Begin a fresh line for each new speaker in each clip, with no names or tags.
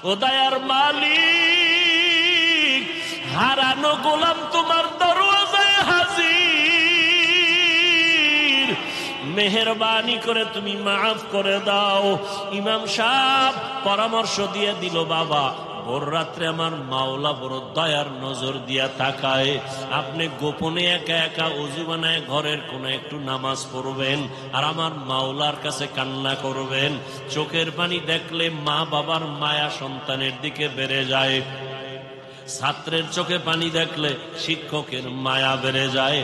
ও দয়ার মালিক, হারানো গোলাম তোমার দরওয়াজায় হাজির, মেহেরবানি করে তুমি মাফ করে দাও। ইমাম সাহেব পরামর্শ দিয়ে দিল, বাবা ভোর রাত্রে আমার মাওলা বড় দয়ার নজর দিয়া তাকায়, আপনি গোপনে একা একা ওযু বানায় ঘরের কোণে একটু নামাজ পড়বেন আর আমার মাওলার কাছে কান্না করবেন। চোখের পানি দেখলে মা বাবার মায়া সন্তানের দিকে বেড়ে যায়, ছাত্রের চোখে পানি দেখলে শিক্ষকের মায়া বেড়ে যায়,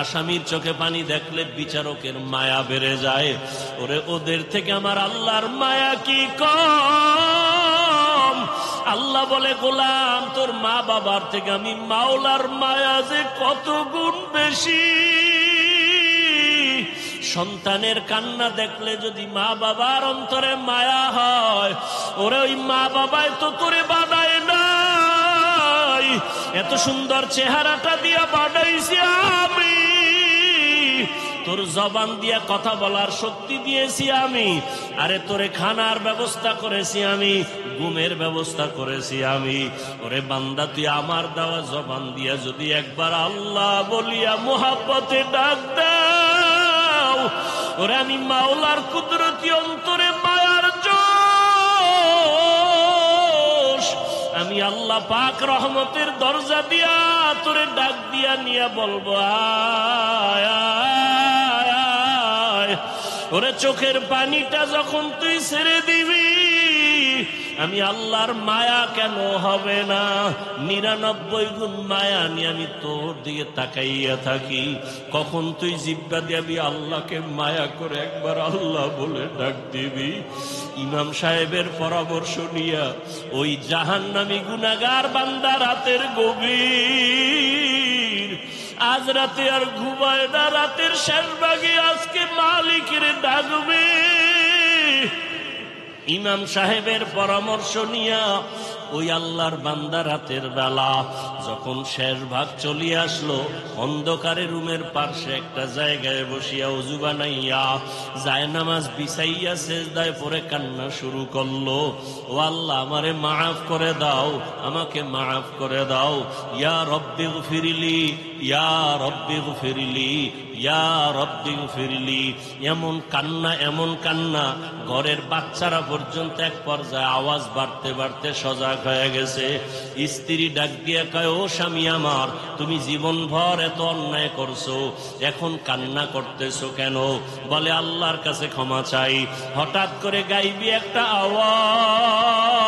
আসামির চোখে পানি দেখলে বিচারকের মায়া বেড়ে যায়। ওরে ওদের থেকে আমার আল্লাহর মায়া কি কম? আল্লাহ বলে, গোলাম তোর মা বাবার থেকে আমি মাওলার মায়া যে কত গুণ বেশি। সন্তানের কান্না দেখলে যদি মা বাবার অন্তরে মায়া হয়, ওরে ওই মা বাবাই তো তোরে বানায় না, এত সুন্দর চেহারাটা দিয়া বানাইছি আমি, তোর জবান দিয়া কথা বলার শক্তি দিয়েছি আমি, আরে তোরে খানার ব্যবস্থা করেছি আমি, ঘুমের ব্যবস্থা করেছি আমি। ওরে বান্দা, তুই আমার দেওয়া জবান দিয়া যদি একবার আল্লাহ বলিয়া মুহাব্বতে ডাক দাও, ওরে আমি মাওলার কুদরতি অন্তরে মায়ার জোশ, আমি আল্লাহ পাক রহমতের দরজা দিয়া তোরে ডাক দিয়া নিয়ে বলবো, আয় আয় আয়। ওরে চোখের পানিটা যখন তুই ছেড়ে দিবি, আমি আল্লাহর মায়া কেন হবে না? 99 গুণ মায়া নিয়ে আমি তোর দিকে তাকাইয়া থাকি। কখন তুই জিব্বা দিবি আল্লাহকে মায়া করে একবার আল্লাহ বলে ডাক দিবি। ইমাম সাহেবের পরামর্শ নিয়া ওই জাহান্নামী গুনাহগার বান্দা রাতের গভীর, আজ রাতে আর ঘুমায় না, রাতের শেষ ভাগে আজকে মালিকের ডাকবে। ইমাম সাহেবের পরামর্শ নিয়া ওই আল্লাহর বান্দা রাতের বেলা যখন শেষ ভাগ চলিয়ে আসলো, অন্ধকারে রুমের পাশে একটা জায়গায় বসিয়া ওযু বানাইয়া জায়নামাজ বিছাইয়া সেজদায় পড়ে কান্না শুরু করলো, ও আল্লাহ আমারে মাফ করে দাও, আমাকে মাফ করে দাও, ইয়া রব্বি গফিরলি, ইয়া রব্বি গফিরলি, ইয়া রব্বি গফিরলি। এমন কান্না, এমন কান্না, ঘরের বাচ্চারা পর্যন্ত এক পর্যায়ে আওয়াজ বাড়তে বাড়তে সজাগ হয়ে গেছে। স্ত্রী ডাক দিয়ে কয়, ও স্বামী আমার, তুমি জীবনভর এত অন্যায় করছো, এখন কান্না করতেছো কেন? বলে, আল্লাহর কাছে ক্ষমা চাই। হঠাৎ করে গাইবি একটা আওয়াজ,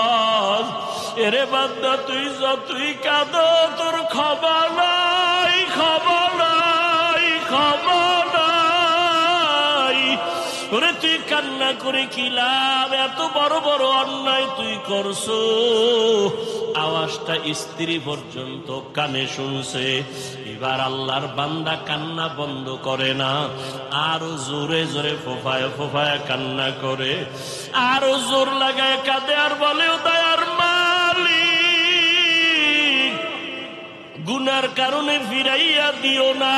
এরে বান্দা তুই যতই কাঁদো তোর ক্ষমা নাই, ক্ষমা নাই, ক্ষমা নাই। ওরে তুই কান্না করে কি লাভ? এত বড় বড় অন্যায় তুই করছো। আওয়াজটা স্ত্রী পর্যন্ত কানে শুনছে। এবার আল্লাহর বান্দা কান্না বন্ধ করে না, আরো জোরে জোরে ফোফায় ফোফায় কান্না করে, আরো জোর লাগায় কাঁদে আর বলে, ও দয়ার মালিক, গুনার কারণে ফিরাইয়া দিও না।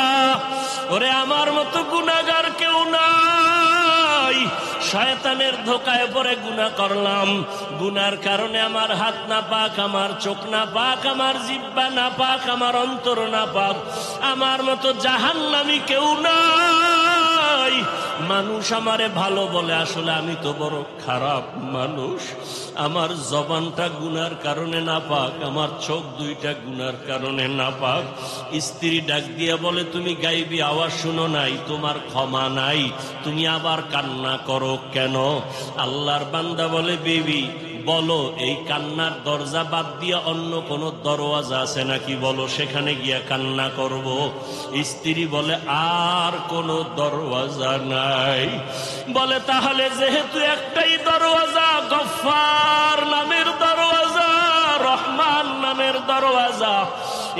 ওরে আমার মতো গুনাহগার কেউ নাই, শয়তানের ধোকায় পড়ে গুনাহ করলাম, গুনার কারণে আমার হাত না পাক, আমার চোখ না পাক, আমার জিহ্বা না পাক, আমার অন্তর না পাক, আমার মতো জাহান্নামী কেউ নাই। মানুষ আমারে ভালো বলে, আসলে আমি তো বড় খারাপ মানুষ। আমার জবানটা গুনার কারণে না পাক, আমার চোখ দুইটা গুনার কারণে না পাক। স্ত্রী ডাক দিয়া বলে, তুমি গাইবি আওয়াজ শুনো নাই, তোমার ক্ষমা নাই, তুমি আবার কান্না করো কেন? আল্লাহর বান্দা বলে, বেবি বলো, এই কান্নার দরজা বাদ দিয়ে অন্য কোন দরওয়াজা আছে নাকি? বলো, সেখানে গিয়া কান্না করব। স্ত্রী বলে, আর কোন দরওয়াজা নাই। বলে, তাহলে যেহেতু একটাই দরওয়াজা, গফফার নামের দরওয়াজা, রহমান নামের দরওয়াজা,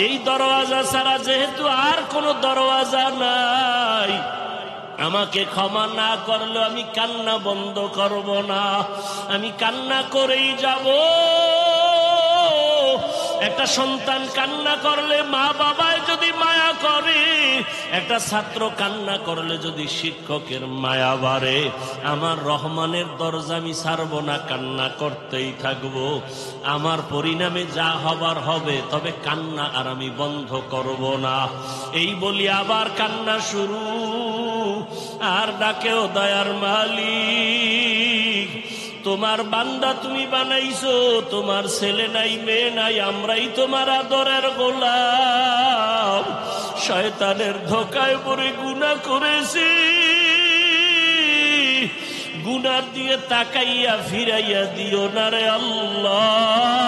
এই দরওয়াজা ছাড়া যেহেতু আর কোন দরওয়াজা নাই, আমাকে ক্ষমা না করলে আমি কান্না বন্ধ করব না, আমি কান্না করেই যাব। একটা সন্তান কান্না করলে মা বাবায় যদি মায়া করে, একটা ছাত্র কান্না করলে যদি শিক্ষকের মায়া বাড়ে, আমার রহমানের দরজা আমি ছাড়ব না, কান্না করতেই থাকবো। আমার পরিণামে যা হবার হবে, তবে কান্না আর আমি বন্ধ করব না। এই বলি আবার কান্না শুরু, আর ডাকেও দয়ার মালিক, তোমার বান্দা তুমি বানাইছো, তোমার ছেলে নাই মেয়ে নাই, আমরাই তোমার আদরের গোলাম। শয়তানের ধোকায় পড়ে গুনাহ করেছি, গুনার দিকে তাকাইয়া ফিরাইয়া দিও না রে আল্লাহ।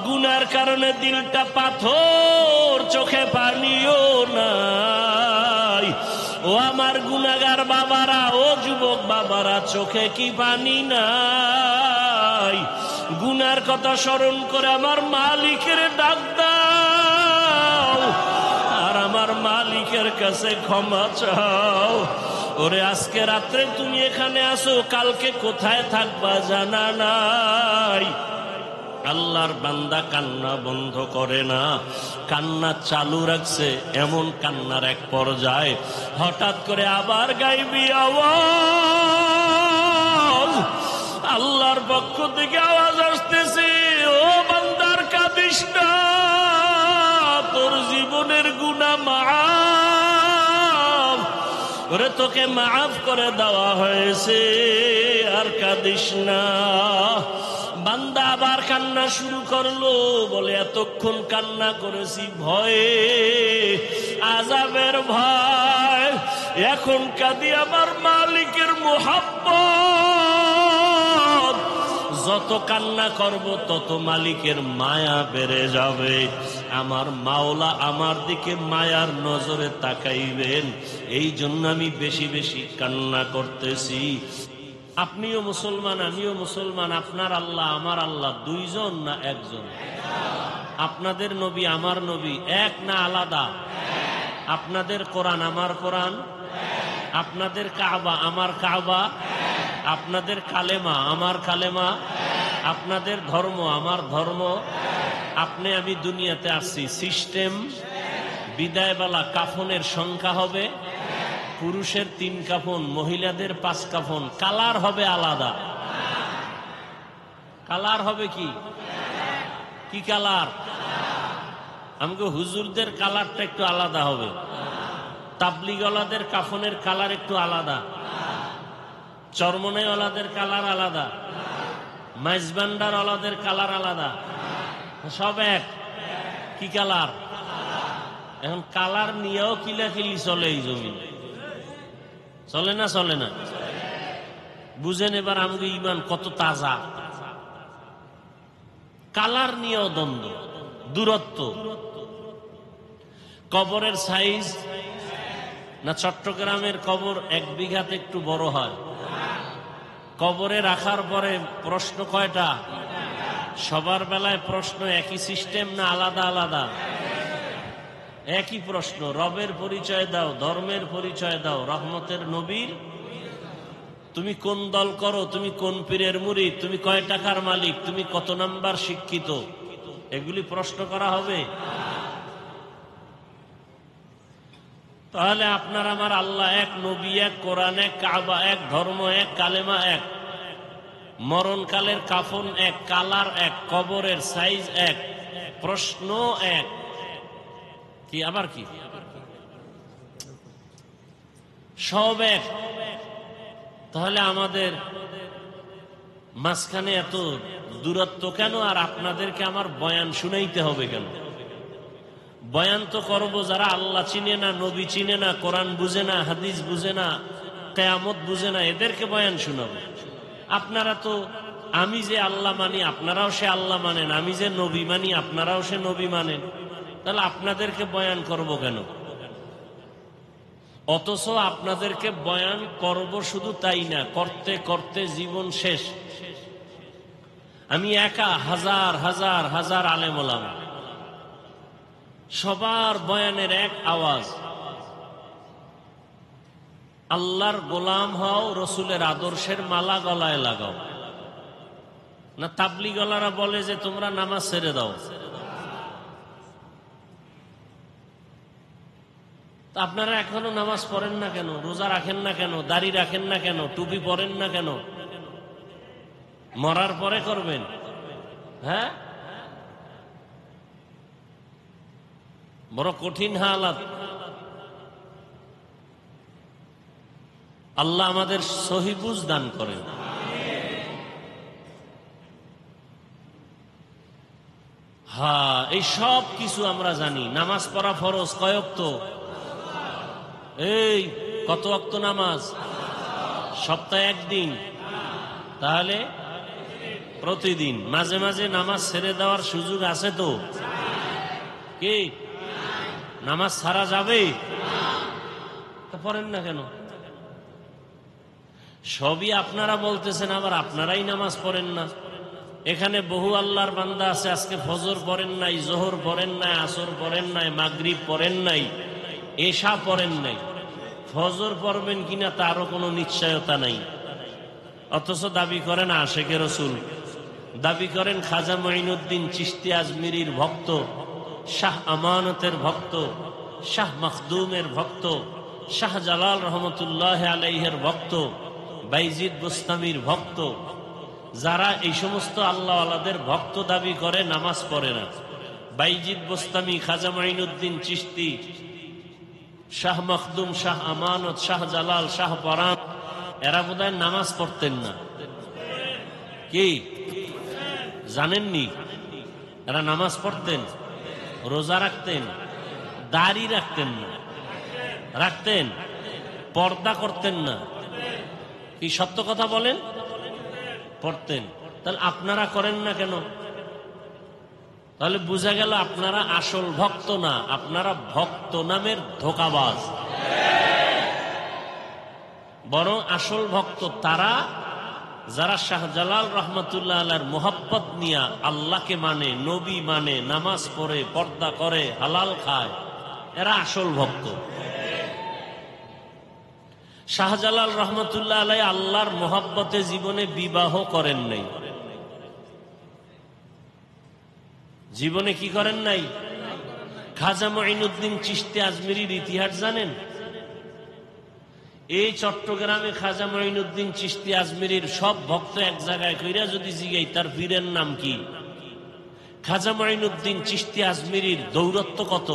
গুনার কারণে দিলটা পাথর, চোখে পানিও নাই। ও আমার গুনাহগার বাবারা, ও যুবক বাবারা, চোখে কি পানি নাই? গুনার কথা স্মরণ করে আমার মালিকের ডাক দাও, আর আমার মালিকের কাছে ক্ষমা চাও। ওরে আজকে রাত্রে তুমি এখানে আসো, কালকে কোথায় থাকবা জানা নাই। আল্লাহর বান্দা কান্না বন্ধ করে না, কান্না চালু রাখছে। এমন কান্নার এক পর্যায়ে হঠাৎ করে আবার গাইবি আওয়াজ, আল্লাহর পক্ষ থেকে আওয়াজ আসতেছে, ও বান্দার কাঁদিস না, তোর জীবনের গুনাহ মাফ, ওরে তোকে মাফ করে দেওয়া হয়েছে, আর কাঁদিস না। বান্দা আবার কান্না শুরু করলো, বলে এতক্ষণ কান্না করেছি ভয়ে, আযাবের ভয়, এখন কাঁদি আমার মালিকের মুহাব্বত। যত কান্না করব তত মালিকের মায়া বেড়ে যাবে। আমার মাওলা আমার দিকে মায়ার নজরে তাকাইবেন, এই জন্য আমি বেশি বেশি কান্না করতেছি। আপনিও মুসলমান, আমিও মুসলমান। আপনার আল্লাহ আমার আল্লাহ দুইজন না একজন? আপনাদের নবী আমার নবী এক না আলাদা? আপনাদের কোরআন আমার কোরআন, আপনাদের কাবা আমার কাবা, আপনাদের কালেমা আমার কালেমা, আপনাদের ধর্ম আমার ধর্ম। আপনি আমি দুনিয়াতে আসছি, সিস্টেম বিদায়বেলা কাফনের সংখ্যা হবে, পুরুষের 3 কাফন, মহিলাদের 5 কাফন। কালার হবে আলাদা। কালার হবে কি কি কালার? আমাকে হুজুরদের কালারটা একটু আলাদা হবে, তাবলিগওয়ালাদের কাফনের কালার একটু আলাদা, চরমনাইওয়ালাদের কালার আলাদা, মাইজবান্ডারওয়ালাদের কালার আলাদা, সব এক। কি কালার? এখন কালার নিয়েও কিলাকিলি চলে এই জমি, চলে না? চলে না? বুঝেন এবার আমাদের ইমান কত তাজা। কালার নিয়েও দ্বন্দ্ব, দূরত্ব। কবরের সাইজ না চট্টগ্রামের কবর 1 বিঘাতে একটু বড় হয়? কবরে রাখার পরে প্রশ্ন কয়টা? সবার বেলায় প্রশ্ন একই সিস্টেম না আলাদা আলাদা? একই প্রশ্ন। রবের পরিচয় দাও, ধর্মের পরিচয় দাও, রহমতের নবীর। তুমি কোন দল করো, তুমি কোন পীরের মুরিদ, তুমি কয় টাকার মালিক, তুমি কত নাম্বার শিক্ষিত, এগুলি প্রশ্ন করা হবে? তাহলে আপনার আমার আল্লাহ এক, নবী এক, কোরআন এক, কাবা এক, ধর্ম এক, কালেমা এক, মরণকালের কাফন এক, কালার এক, কবরের সাইজ এক, প্রশ্ন এক। কি আবার কি? সব এক। তাহলে আমাদের মাঝখানে এত দূরত্ব কেন? আর আপনাদেরকে আমার বয়ান শুনাইতে হবে কেন? বয়ান তো করবো যারা আল্লাহ চিনে না, নবী চিনে না, কোরআন বুঝে না, হাদিস বুঝে না, কিয়ামত বুঝে না, এদেরকে বয়ান শুনাবো। আপনারা তো, আমি যে আল্লাহ মানি আপনারাও সে আল্লাহ মানেন, আমি যে নবী মানি আপনারাও সে নবী মানেন, তাহলে আপনাদেরকে বয়ান করব কেন? অথচ আপনাদেরকে বয়ান করব শুধু তাই না, করতে করতে জীবন শেষ। আমি একা হাজার হাজার হাজার আলেম ওলামা, সবার বয়ানের এক আওয়াজ, আল্লাহর গোলাম হও, রসুলের আদর্শের মালা গলায় লাগাও। না তাবলিগওয়ালারা বলে যে তোমরা নামাজ ছেড়ে দাও? আপনারা এখনো নামাজ পড়েন না কেন? রোজা রাখেন না কেন? দাড়ি রাখেন না কেন? টুপি পরেন না কেন? মরার পরে করবেন? হ্যাঁ, বড় কঠিন হালাত। আল্লাহ আমাদের সহি বুঝ দান করেন। হ্যাঁ, এই সব কিছু আমরা জানি। নামাজ পড়া ফরজ কয় ওয়াক্ত? এই কত ওয়াক্ত নামাজ? সপ্তাহে একদিন, তাহলে প্রতিদিন। মাঝে মাঝে নামাজ ছেড়ে দেওয়ার সুযোগ আছে তো? কি নামাজ ছাড়া যাবে? তা পড়েন না কেন? সবই আপনারা বলতেছেন, আবার আপনারাই নামাজ পড়েন না। এখানে বহু আল্লাহর বান্দা আছে, আজকে ফজর পড়েন নাই, জোহর পড়েন নাই, আসর পড়েন নাই, মাগরিব পড়েন নাই, এশা পড়েন নাই। ফজর পড়বেন কিনা তারও কোনো নিশ্চয়তা নাই, অথচ দাবি করেন আশেকে রসুল, দাবি করেন খাজা মঈনুদ্দিন চিশতি আজমিরির ভক্ত, শাহ আমানতের ভক্ত, শাহ মখদুমের ভক্ত, শাহ জালাল রহমতুল্লাহ আলাইহের ভক্ত, বাইজিদ বুস্তামির ভক্ত। যারা এই সমস্ত আল্লাহওয়ালাদের ভক্ত দাবি করে নামাজ পড়ে না, বাইজিদ বুস্তামি, খাজা মঈনুদ্দিন চিশতি, শাহ মখদুম, শাহ আমানত, শাহ জালাল, শাহ পরাণ, এরা বোধহয় নামাজ পড়তেন না। কি জানেননি? এরা নামাজ পড়তেন, রোজা রাখতেন, দাড়ি রাখতেন না, রাখতেন, পর্দা করতেন না। কি সত্য কথা বলেন? পড়তেন। তাহলে আপনারা করেন না কেন? তাহলে বোঝা গেল আপনারা আসল ভক্ত না, আপনারা ভক্ত নামের ধোঁকাবাজ। বরং আসল ভক্ত তারা যারা শাহজালাল রহমতুল্লাহ আলাইহির মোহাব্বত নিয়া আল্লাহকে মানে, নবী মানে, নামাজ পড়ে, পর্দা করে, হালাল খায়, এরা আসল ভক্ত। শাহজালাল রহমতুল্লাহ আলাইহি আল্লাহর মোহাব্বতে জীবনে বিবাহ করেন নাই। জীবনে কি করেন নাই? খাজা মঈনুদ্দিন চিশতি আজমিরির ইতিহাস জানেন? এই চট্টগ্রামে খাজা মঈনুদ্দিন চিশতি আজমিরির সব ভক্ত এক জায়গায় কইরা যদি জিগাই তার পীরের নাম কি, খাজা মঈনুদ্দিন চিশতি আজমিরির দৌরত্ব কত?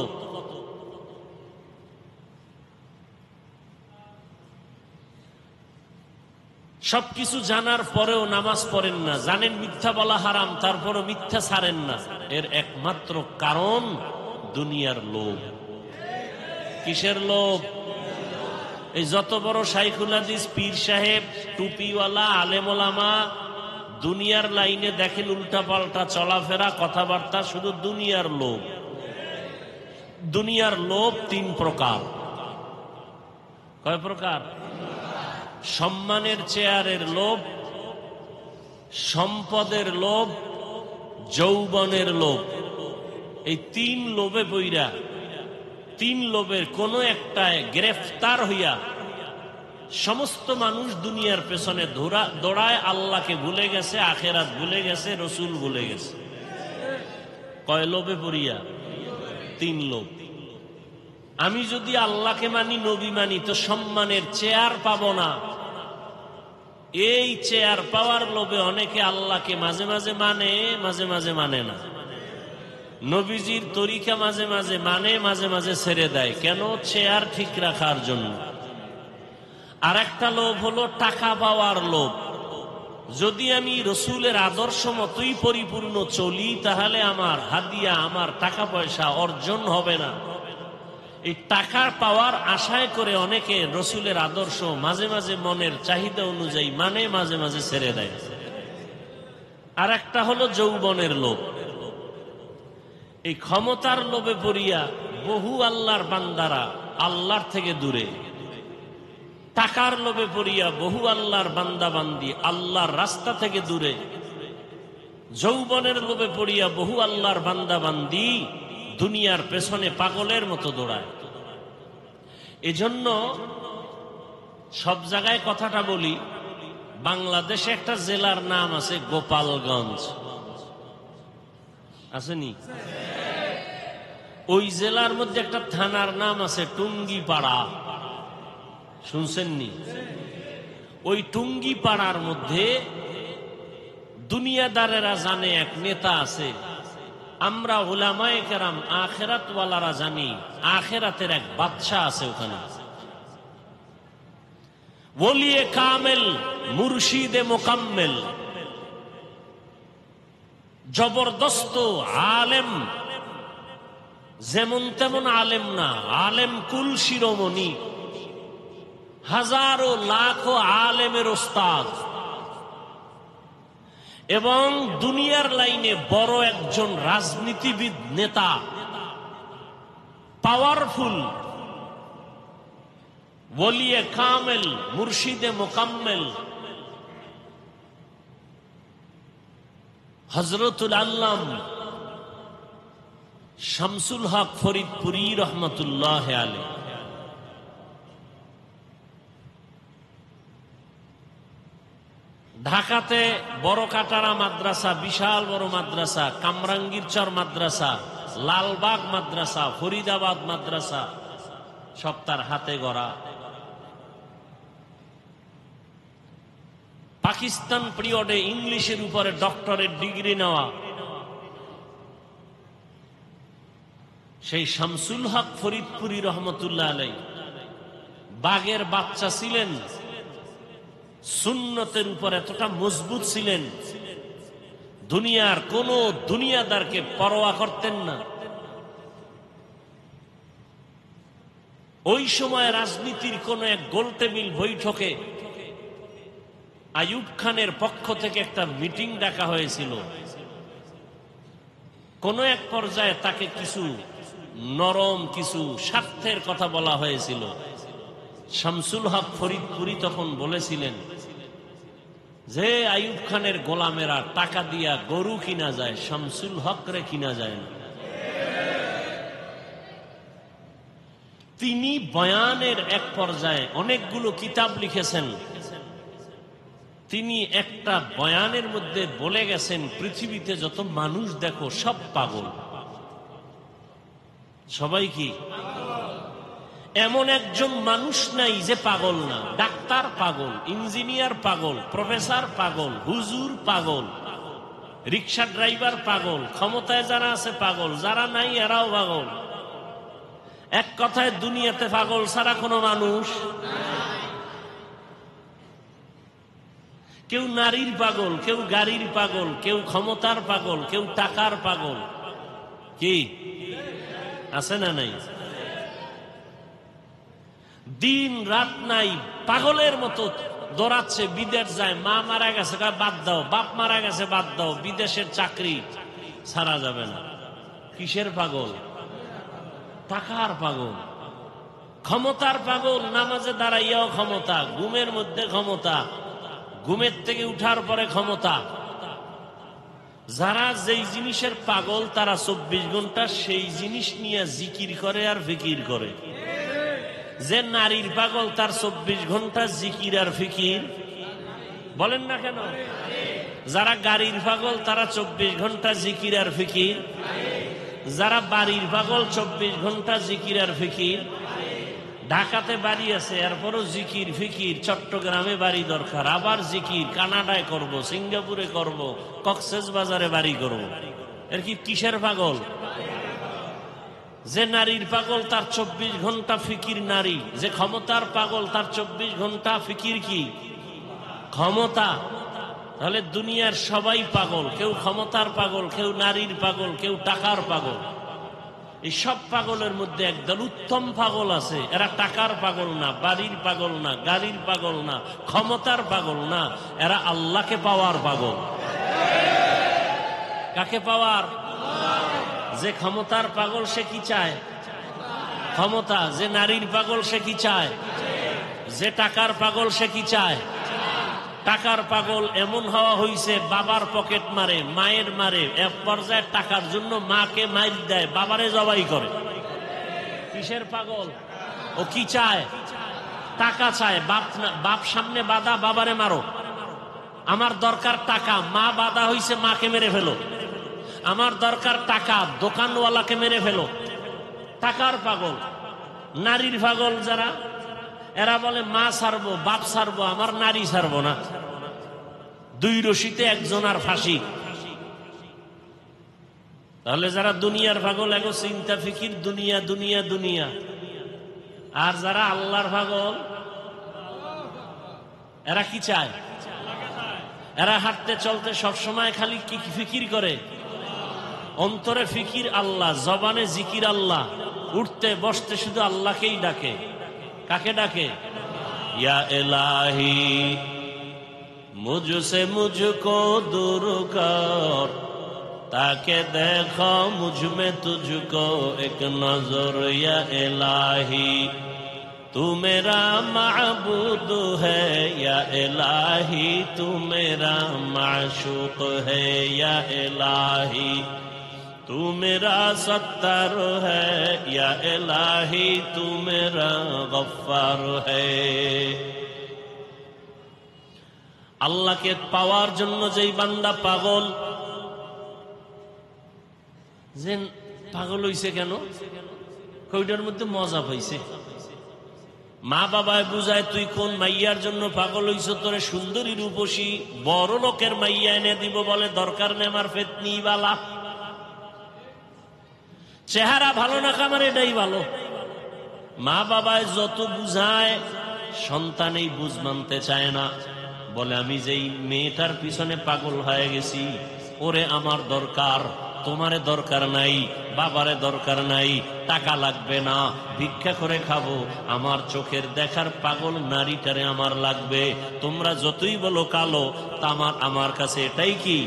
সবকিছু জানার পরেও নামাজ পড়েন না। জানেন মিথ্যা বলা হারাম, তারপরও মিথ্যা ছাড়েন না। এর একমাত্র কারণ দুনিয়ার লোভ। কিসের লোভ? এই যত বড় শাইখুল হাদিস, পীর সাহেব, টুপিওয়ালা, আলেম ওলামা, দুনিয়ার লাইনে দেখেন উল্টা পাল্টা চলাফেরা, কথাবার্তা, শুধু দুনিয়ার লোভ। দুনিয়ার লোভ তিন প্রকার। কয় প্রকার? সম্মানের চেয়ারের লোভ, সম্পদের লোভ, যৌবনের লোভ। এই তিন লোভে বইরা, তিন লোভের কোন একটায় গ্রেফতার হইয়া সমস্ত মানুষ দুনিয়ার পেছনে দৌড়ায়, আল্লাহকে ভুলে গেছে, আখেরাত ভুলে গেছে, রসুল ভুলে গেছে। কয় লোভে পড়িয়া? তিন লোভ। আমি যদি আল্লাহকে মানি, নবী মানি, তো সম্মানের চেয়ার পাবো না। এই চেয়ার পাওয়ার লোভে অনেকে আল্লাহকে মাঝে মাঝে মানে, মাঝে মাঝে মানে না। নবীজির তরিকা মাঝে মাঝে মানে, মাঝে মাঝে ছেড়ে দেয়। কেন? চেয়ার ঠিক রাখার জন্য। আর একটা লোভ হলো টাকা পাওয়ার লোভ। যদি আমি রসুলের আদর্শ মতোই পরিপূর্ণ চলি, তাহলে আমার হাদিয়া, আমার টাকা পয়সা অর্জন হবে না। এই টাকা পাওয়ার আশায় করে অনেকে রসুলের আদর্শ মাঝে মাঝে মনের চাহিদা অনুযায়ী মানে, মাঝে মাঝে ছেড়ে দেয়। আর একটা হলো যৌবনের লোভ। এই ক্ষমতার লোভে পড়িয়া বহু আল্লাহর বান্দারা আল্লাহর থেকে দূরে, টাকার লোভে পড়িয়া বহু আল্লাহর বান্দা বান্দি আল্লাহর রাস্তা থেকে দূরে, যৌবনের লোভে পড়িয়া বহু আল্লাহর বান্দা বান্দি দুনিয়ার পেছনে পাগলের মতো দৌড়ায়। এজন্য সব জায়গায় কথাটা বলি, বাংলাদেশে একটা জেলার নাম আছে গোপালগঞ্জ, আসেনি? ওই জেলার মধ্যে একটা থানার নাম আছে টুঙ্গিপাড়া, শুনছেননি? ওই টুঙ্গিপাড়ার মধ্যে দুনিয়াদারেরা জানে এক নেতা আছে, আমরা উলামায়ে কেরাম আখিরাতওয়ালারা জানি আখিরাতের এক বাদশা আছে ওখানে, ওলিয়ে কামেল মুর্শিদে মোকাম্মেল, জবরদস্ত আলেম, যেমন তেমন আলেম না, আলেম কুল শিরোমণি, হাজারো লাখো আলেমের ওস্তাদ এবং দুনিয়ার লাইনে বড় একজন রাজনীতিবিদ নেতা, পাওয়ারফুল, ওলিয়ে কামেল মুর্শিদে মোকাম্মেল হযরতুল আল্লাম শামসুল হক ফরিদপুরি রহমতুল্লাহ আলাইহি। ঢাকাতে বড় কাটারা মাদ্রাসা, বিশাল বড় মাদ্রাসা, কামরাঙ্গীরচর মাদ্রাসা, লালবাগ মাদ্রাসা, ফরিদাবাদ মাদ্রাসা, সব তার হাতে গড়া। পাকিস্তান পিরিয়ডে ইংলিশের উপরে ডক্টরেট ডিগ্রি নেওয়া সেই শামসুল হক ফরিদপুরি রহমতুল্লাহ আলাইহি বাগের বাচ্চা ছিলেন, সুন্নতের উপর এতটা মজবুত ছিলেন, দুনিয়ার কোন দুনিয়াদারকে পরোয়া করতেন না। ওই সময় রাজনীতির কোন এক গোলটেবিল বৈঠকে আইয়ুব খানের পক্ষ থেকে একটা মিটিং ডাকা হয়েছিল। কোন এক পর্যায়ে তাকে কিছু নরম কিছু স্বার্থের কথা বলা হয়েছিল। শামসুল হক ফরিদপুরি তখন বলেছিলেন যে আইয়ুব খানের গোলামেরা টাকা দিয়া গরু কিনা যায়, শামসুল হক রে কিনা যায় না। তিনি বয়ানের এক পর্যায়ে অনেকগুলো কিতাব লিখেছেন। তিনি একটা বয়ানের মধ্যে বলে গেছেন, পৃথিবীতে যত মানুষ দেখো সব পাগল। সবাই কি? এমন একজন মানুষ নাই যে পাগল না। ডাক্তার পাগল, ইঞ্জিনিয়ার পাগল, প্রফেসর পাগল, হুজুর পাগল, রিক্সা ড্রাইভার পাগল, ক্ষমতায় যারা আছে পাগল, যারা নাই এরাও পাগল। এক কথায় দুনিয়াতে পাগল ছাড়া কোনো মানুষ। কেউ নারীর পাগল, কেউ গাড়ির পাগল, কেউ ক্ষমতার পাগল, কেউ টাকার পাগল। কি আছে না নাই? দিন রাত নাই পাগলের মতো দৌড়াচ্ছে, বিদেশ যায়। মা মারা গেছে বাদ দাও, বাপ মারা গেছে বাদ দাও, বিদেশের চাকরি ছাড়া যাবে না। কিসের পাগল? টাকার পাগল, ক্ষমতার পাগল। নামাজে দাঁড়াইয়াও ক্ষমতা, ঘুমের মধ্যে ক্ষমতা, ঘুমের থেকে উঠার পরে ক্ষমতা। যারা যেই জিনিসের পাগল তারা 24 ঘন্টা সেই জিনিস নিয়ে জিকির করে আর ফিকির করে। যে নারীর পাগল তার 24 ঘন্টা জিকির আর ফিকির। বলেন না কেন? যারা গাড়ির পাগল তারা 24 ঘন্টা জিকির আর ফিকির। যারা বাড়ির পাগল 24 ঘন্টা জিকির আর ফিকির। ঢাকাতে বাড়ি আছে এরপরও জিকির ফিকির, চট্টগ্রামে বাড়ি দরকার, আবার জিকির, কানাডায় করব, সিঙ্গাপুরে করব, কক্সবাজারে বাড়ি করব। এর কি কিসের পাগল? যে নারীর পাগল তার 24 ঘন্টা ফিকির নারী। যে ক্ষমতার পাগল তার 24 ঘন্টা ফিকির কি? ক্ষমতা। তাহলে দুনিয়ার সবাই পাগল। কেউ ক্ষমতার পাগল, কেউ নারীর পাগল, কেউ টাকার পাগল। এই সব পাগলের মধ্যে একদল উত্তম পাগল আছে। এরা টাকার পাগল না, বাড়ির পাগল না, গাড়ির পাগল না, ক্ষমতার পাগল না। এরা আল্লাহকে পাওয়ার পাগল। কাকে পাওয়ার? যে ক্ষমতার পাগল সে কি চায়? ক্ষমতা। যে নারীর পাগল সে কি চায়? যে টাকার পাগল সে কি চায়? টাকার পাগল এমন হওয়া হইছে বাবার পকেট মারে, মায়ের মারে, এক পর্যায়ে টাকার জন্য মাকে মাইর দেয়, বাবারে জবাই করে। কিসের পাগল? ও কি চায়? টাকা চায়। বাপ সামনে বাধা, বাবারে মারো। আমার দরকার টাকা, মা বাধা হইছে, মাকে মেরে ফেলো। আমার দরকার টাকা, দোকানওয়ালাকে মেরে ফেলো। টাকার পাগল, নারীর পাগল যারা, এরা বলে মা ছাড়বো, বাপ ছাড়বো, আমার নারী ছাড়বো না। দুই রশিতে একজন আর ফাঁসি। তাহলে যারা দুনিয়ার পাগল, এগো চিন্তা ফিকির দুনিয়া দুনিয়া দুনিয়া। আর যারা আল্লাহর পাগল, এরা কি চায়? এরা হাঁটতে চলতে সবসময় খালি কি ফিকির করে? অন্তরে ফিকির আল্লাহ, জবানে জিকির আল্লাহ, উঠতে বসতে শুধু আল্লাহকেই ডাকে। কাকে ডাকে? ইয়া ইলাহি মুঝসে মুঝকো दूर कर, ताके देखो मुझ में तुझको एक नजर। या इलाही तू मेरा माबूद है, या इलाही तू मेरा माशूक है। या इलाही तू मेरा सत्तार है, या इलाही तू मेरा गफ्फार है। আল্লাহকে পাওয়ার জন্য যেই বান্দা পাগল, যে পাগল হইছে কেন? কইটার মধ্যে মজা পাইছে। মা বাবায় বুঝায় তুই কোন মাইয়ার জন্য পাগল হইছ, তোরে সুন্দরী রূপসী বড় লোকের মাইয়া এনে দিব, বলে দরকার নেই, আমার ফেতনি বালা, চেহারা ভালো না কামার এটাই ভালো। মা বাবায় যত বুঝায়, সন্তান এই বুঝ মানতে চায় না। বলে আমি যেই মেয়েটার পিছনে পাগল হয়ে গেছি, ওরে আমার দরকার, তোমারে দরকার নাই, বাবারে দরকার নাই, টাকা লাগবে না, ভিক্ষা করে খাবো, আমার চোখের দেখার পাগল নারীটারে আমার লাগবে। তোমরা যতই বলো কালো, তা আমার কাছে এটাই কি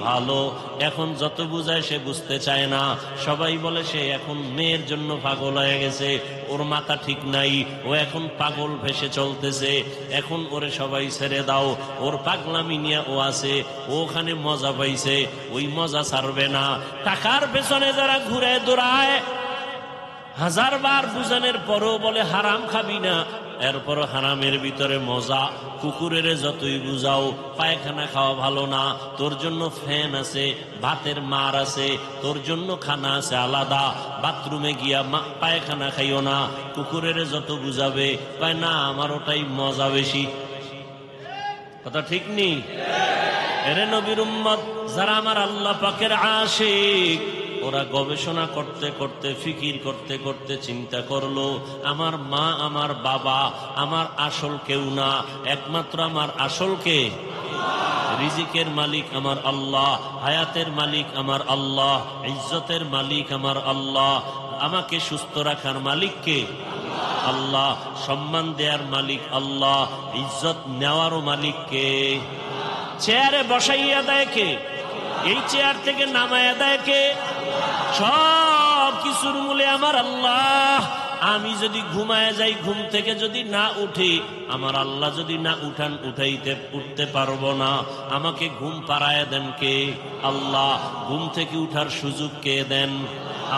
ভালো। এখন যত বুঝায় সে বুঝতে চায় না। সবাই বলে সে এখন মেয়ের জন্য পাগল হয়ে গেছে, ওর মাথা ঠিক নাই, ও এখন পাগল ভেসে চলতেছে, এখন ওরে সবাই ছেড়ে দাও, ওর পাগলামি নিয়ে ও আছে, ওখানে মজা পাইছে, ওই মজা ছাড়বে না। টাকার পেছনে যারা ঘুরে দৌড়ায়, হাজার বার বুঝানোর পরও বলে হারাম খাবি না, এরপর হারামের ভিতরে মজা। কুকুরের যতই বুঝাও পায়খানা খাওয়া ভালো না, তোর জন্য ফ্যান আছে, ভাতের মার আছে, তোর জন্য খানা আছে আলাদা, বাথরুমে গিয়া পায়খানা খাইও না। কুকুরের যত বুঝাবে কয় না আমার ওটাই মজা বেশি। কথা ঠিক নেই? এরে নবীর উম্মত যারা আমার আল্লাহ পাকের আশিক, ওরা গবেষণা করতে করতে, ফিকির করতে করতে চিন্তা করলো, আমার মা আমার বাবা আমার আসল কেউ না, একমাত্র আমার আসল কে? রিজিকের মালিক আমার আল্লাহ, হায়াতের মালিক আমার আল্লাহ, ইজ্জতের মালিক আমার আল্লাহ, আমাকে সুস্থ রাখার মালিক কে? আল্লাহ, সম্মান দেওয়ার মালিক আল্লাহ, ইজ্জত নেওয়ারও মালিক কে? চেয়ারে বসাইয়া দেয় কে? এই চেয়ার থেকে নামাইয়া দেয় কে? সব কিছুর মূলে আমার আল্লাহ। আমি যদি ঘুমায় যাই, ঘুম থেকে যদি না উঠি, আমার আল্লাহ যদি না উঠতে পারবো না, আমাকে ঘুম পাড়ায় দেন কে? আল্লাহ। ঘুম থেকে উঠার সুযোগ কে দেন?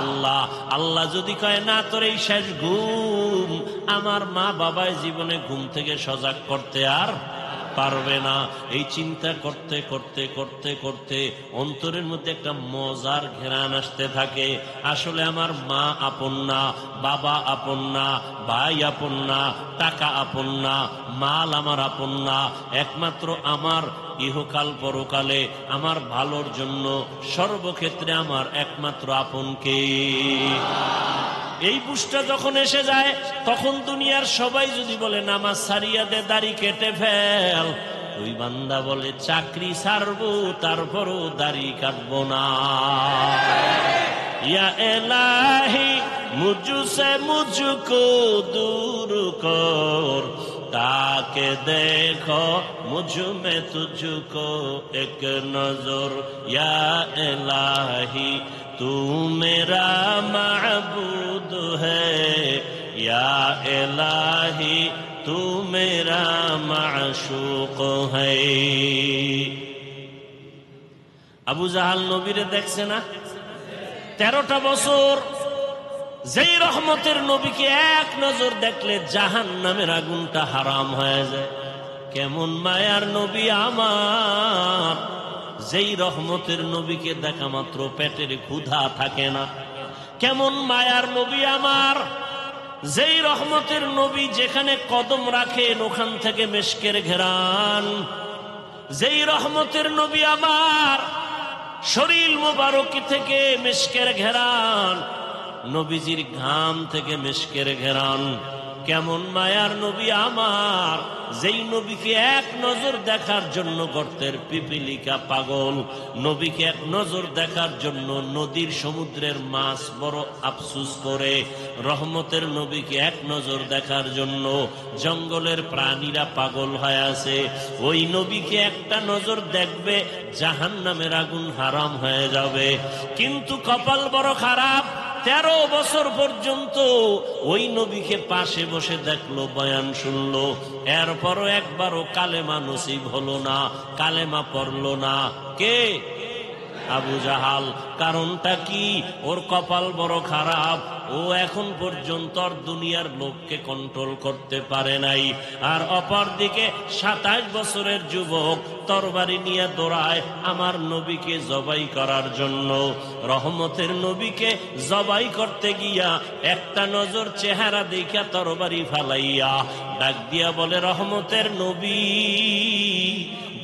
আল্লাহ। আল্লাহ যদি কয় না তোর এই শেষ ঘুম, আমার মা বাবায় জীবনে ঘুম থেকে সজাগ করতে আর পারবে না। এই চিন্তা করতে করতে করতে করতে অন্তরের মধ্যে একটা মজার ঘেরান আসতে থাকে। আসলে আমার মা আপন না, বাবা আপন না, ভাই আপন না, টাকা আপন না, মাল আমার আপন না, একমাত্র আমার ইহকাল পরকালে আমার ভালোর জন্য সর্বক্ষেত্রে আমার একমাত্র আপন কে? এই বুঝটা যখন এসে যায়, তখন দুনিয়ার সবাই যদি বলে নামাজ ছাড়িয়া দে, দাড়ি কেটে ফেল, ওই বান্দা বলে চাকরি ছাড়বো তারপরও দাড়ি কাটবো না। ইয়া ইলাহি মুঝসে মুঝকো দূর কর, ताके देखो मुझ में तुझको एक नजर। या इलाही तू मेरा माबूद है, या इलाही तू मेरा माशूक है। আবু জাহাল নবীরে দেখছে না? 13টা বছর যেই রহমতের নবীকে এক নজর দেখলে জাহান্নামের আগুনটা হারাম হয়ে যায়। কেমন মায়ার নবী আমার, যেই রহমতের নবীকে দেখা মাত্র পেটের ক্ষুধা থাকে না। কেমন মায়ার নবী আমার, যেই রহমতের নবী যেখানে কদম রাখেন ওখান থেকে মেশকের ঘেরান। যেই রহমতের নবী আমার, শরীর মোবারক থেকে মেশকের ঘেরান, নবীজির ঘাম থেকে মেশকের ঘেরান। কেমন মায়ার নবী আমার, যেই নবীকে এক নজর দেখার জন্য গর্তের পিপিলিকা পাগল, নবীকে এক নজর দেখার জন্য নদীর সমুদ্রের মাছ বড় আফসুস করে, রহমতের নবীকে এক নজর দেখার জন্য জঙ্গলের প্রাণীরা পাগল হয়ে আছে। ওই নবীকে একটা নজর দেখবে, জাহান্নামের আগুন হারাম হয়ে যাবে। কিন্তু কপাল বড় খারাপ, 13 বছর পর্যন্ত ওই নবীকে পাশে বসে দেখলো, বয়ান শুনলো, এরপরও একবারও কালেমা নসিব হলো না, কালেমা পড়লো না। কে? আবু জাহাল। কারণটা কি? ওর কপাল বড় খারাপ, ও এখন পর্যন্ত আর দুনিয়ার লোককে কন্ট্রোল করতে পারে নাই। আর অপরদিকে 27 বছরের যুবক তরবারি নিয়ে দৌড়ায় আমার নবীকে জবাই করার জন্য। রহমতের নবীকে জবাই করতে গিয়া একটা নজর চেহারা দেখা তরবারি ফালাইয়া ডাক দিয়া বলে, রহমতের নবী,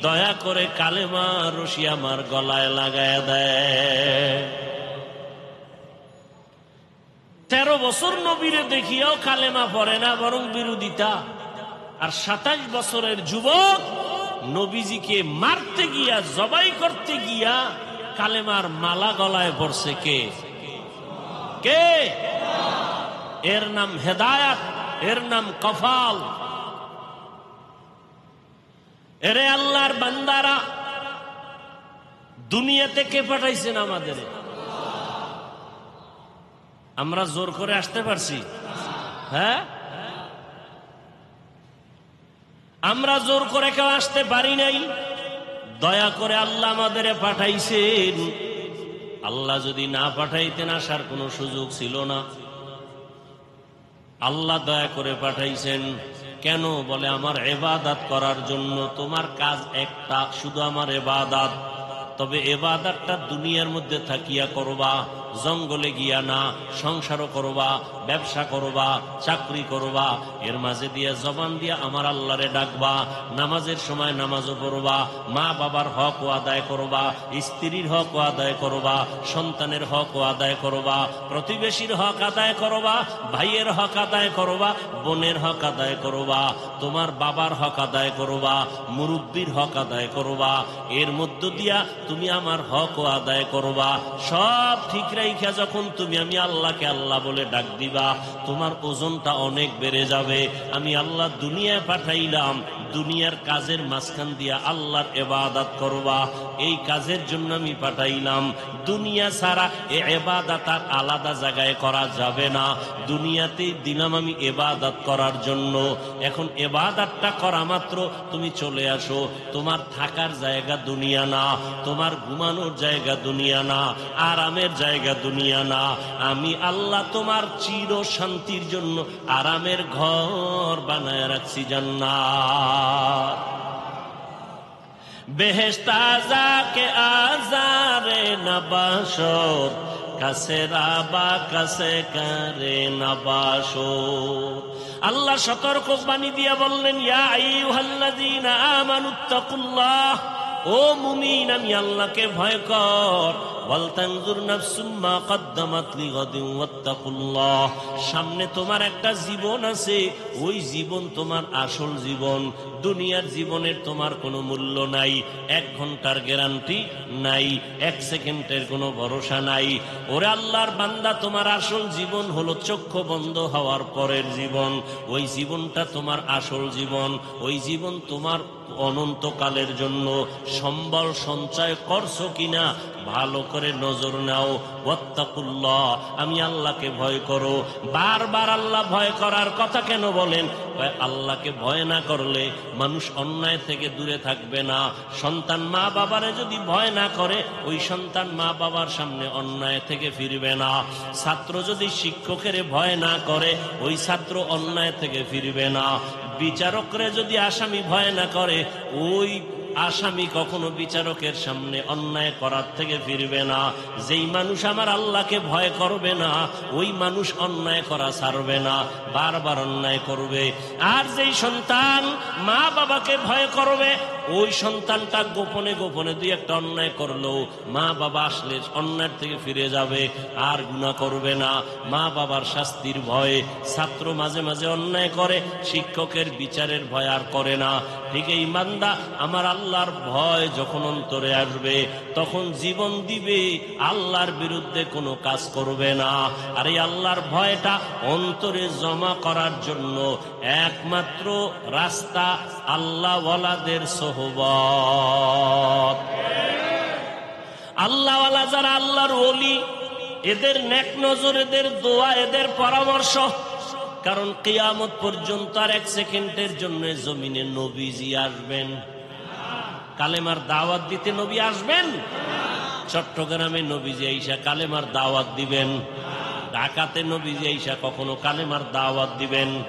দয়া করে কালেমা রশি আমার গলায় লাগায় দেয়। 13 বছর নবীরে দেখিয়াও কালেমা পড়ে না, বরং বিরোধিতা। আর 27 বছরের যুবক নবীজিকে মারতে গিয়া, জবাই করতে গিয়া কালেমার মালা গলায় পড়ছে। কে? কে? এর নাম হেদায়াত, এর নাম কফাল। এরে আল্লাহর বান্দারা, দুনিয়াতে কে পাঠাইছেন আমাদের? আমরা জোর করে আসতে পারছি? হ্যাঁ, আমরা জোর করে কেউ আসতে পারি নাই। দয়া করে আল্লাহ আমাদের পাঠাইছেন। আল্লাহ যদি না পাঠাইতেন আসার কোনো সুযোগ ছিল না। আল্লাহ দয়া করে পাঠাইছেন। কেন? বলে আমার ইবাদত করার জন্য। তোমার কাজ একটা, শুধু আমার ইবাদত। তবে ইবাদতটা দুনিয়ার মধ্যে থাকিয়া করবা, জঙ্গলে গিয়া না। সংসারও করবা, ব্যবসা করবা, চাকরি করবা, এর মাঝে দিয়ে জবান দিয়া আমার আল্লাহরে ডাকবা। নামাজের সময় নামাজও পড়বা, মা বাবার হকও আদায় করবা, স্ত্রীর হকও আদায় করবা, সন্তানের হকও আদায় করবা, প্রতিবেশীর হক আদায় করবা, ভাইয়ের হক আদায় করবা, বোনের হক আদায় করবা, তোমার বাবার হক আদায় করবা, মুরব্বীর হক আদায় করবা। এর মধ্য দিয়া তুমি আমার হকও আদায় করবা। সব ঠিক রাইখা যখন তুমি আমি আল্লাহকে আল্লাহ বলে ডাক দিবা, তোমার ওজনটা অনেক বেড়ে যাবে। আমি আল্লাহ দুনিয়ায় পাঠাইলাম, দুনিয়ার কাজের মাঝখান দিয়া আল্লাহর ইবাদত করবা, এই কাজের জন্য আমি পাঠাইলাম। দুনিয়া ছাড়া এই ইবাদত আর আলাদা জায়গায় করা যাবে না। দুনিয়াতেই দিলাম আমি ইবাদত করার জন্য। এখন ইবাদতটা করা মাত্র তুমি চলে আসো। তোমার থাকার জায়গা দুনিয়া না, তোমার ঘুমানোর জায়গা দুনিয়া না, আরামের জায়গা দুনিয়া না। আমি আল্লাহ তোমার চির শান্তির জন্য আরামের ঘর বানায় রাখছি, জান্নাত। বেহেশত আযাকে আযারে নবাসর, কাছে রাবা কাছে করে নবাসর। আল্লাহ সতর্ক বাণী দিয়া বললেন, ইয়া আইয়ুহাল্লাযীনা আমানুত্তাকুল্লাহ, ও মুমিন আমি আল্লাহকে ভয় কর। ওয়ালতানজুর নাফসুম মা কদ্দামাত লিগাদিন ওয়াত্তাকুল্লাহ। সামনে তোমার একটা জীবন আছে, ওই জীবন তোমার আসল জীবন। দুনিয়ার জীবনের তোমার কোনো মূল্য নাই, 1 ঘন্টার গ্যারান্টি নাই, 1 সেকেন্ডের কোনো ভরসা নাই। ওরে আল্লাহর বান্দা, তোমার আসল জীবন হলো চক্ষু বন্ধ হওয়ার পরের জীবন। ওই জীবনটা তোমার আসল জীবন। ওই জীবন তোমার অনন্তকালের জন্য। সম্বল সঞ্চয় করছো কিনা ভালো করে নজর নাও। ওয়াত্তাকুল্লাহ, আমি আল্লাহকে ভয় করো। বারবার আল্লাহ ভয় করার কথা কেন বলেন? আল্লাহকে ভয় না করলে মানুষ অন্যায় থেকে দূরে থাকবে না। সন্তান মা বাবারে যদি ভয় না করে, ওই সন্তান মা বাবার সামনে অন্যায় থেকে ফিরবে না। ছাত্র যদি শিক্ষকের ভয় না করে, ওই ছাত্র অন্যায় থেকে ফিরবে না। বিচারকরে যদি আসামি ভয় না করে, ওই আসামি কখনো বিচারকের সামনে অন্যায় করার থেকে ফিরবে না। যেই মানুষ আমার আল্লাহকে ভয় করবে না, ওই মানুষ অন্যায় করা ছাড়বে না, বারবার অন্যায় করবে। আর যেই সন্তান মা বাবাকে ভয় করবে, ওই সন্তানটা গোপনে গোপনে দুই একটা অন্যায় করলো, মা বাবা আসলে অন্যায় থেকে ফিরে যাবে, আর গুনাহ করবে না। মা বাবার শাস্তির ভয়ে ছাত্র মাঝে মাঝে অন্যায় করে, শিক্ষকের বিচারের ভয় আর করে না। ঠিক এই বান্দা আমার আল্লাহর ভয় যখন অন্তরে আসবে, তখন জীবন দিবে, আল্লাহর বিরুদ্ধে কোনো কাজ করবে না। আর এই আল্লাহর ভয়টা অন্তরে জমা করার জন্য একমাত্র রাস্তা আল্লাহওয়ালাদের সোহবত। আল্লাহওয়ালা যারা, আল্লাহর ওলি, এদের নেক নজর, এদের দোয়া, এদের পরামর্শ। কারণ কিয়ামত পর্যন্ত আর এক সেকেন্ডের জন্য জমিনে নবীজি আসবেন? কালেমার দাওয়াত দিতে নবী আসবেন? চট্টগ্রামে নবীজি আইসা কালেমার দাওয়াত দিবেন? ঢাকাতে নবীজি আইসা কখনো কালেমার দাওয়াত দিবেন?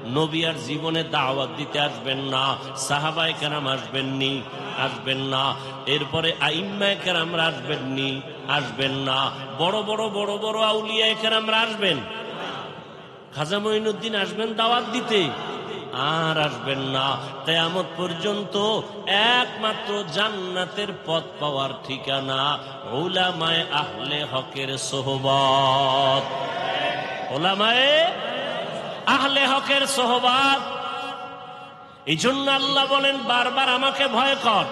নবী আর জীবনে দাওয়াত দিতে আসবেন না। সাহাবায়ে কেরাম আসবেননি? আসবেন না। এরপরে আইম্মায়ে কেরামরা আসবেননি? আসবেন না। বড় বড় বড় বড় আউলিয়ায়ে কেরামরা আসবেন? খাজা মঈনুদ্দিন আসবেন দাওয়াত দিতে? আর আসবেন না। কিয়ামত পর্যন্ত একমাত্র জান্নাতের পথ পাওয়ার ঠিকানা উলামায়ে আহলে হকের সোহবত। উলামায়ে আহলে হকের সোহবত। এই জন্য আল্লাহ বলেন বারবার আমাকে ভয় কর।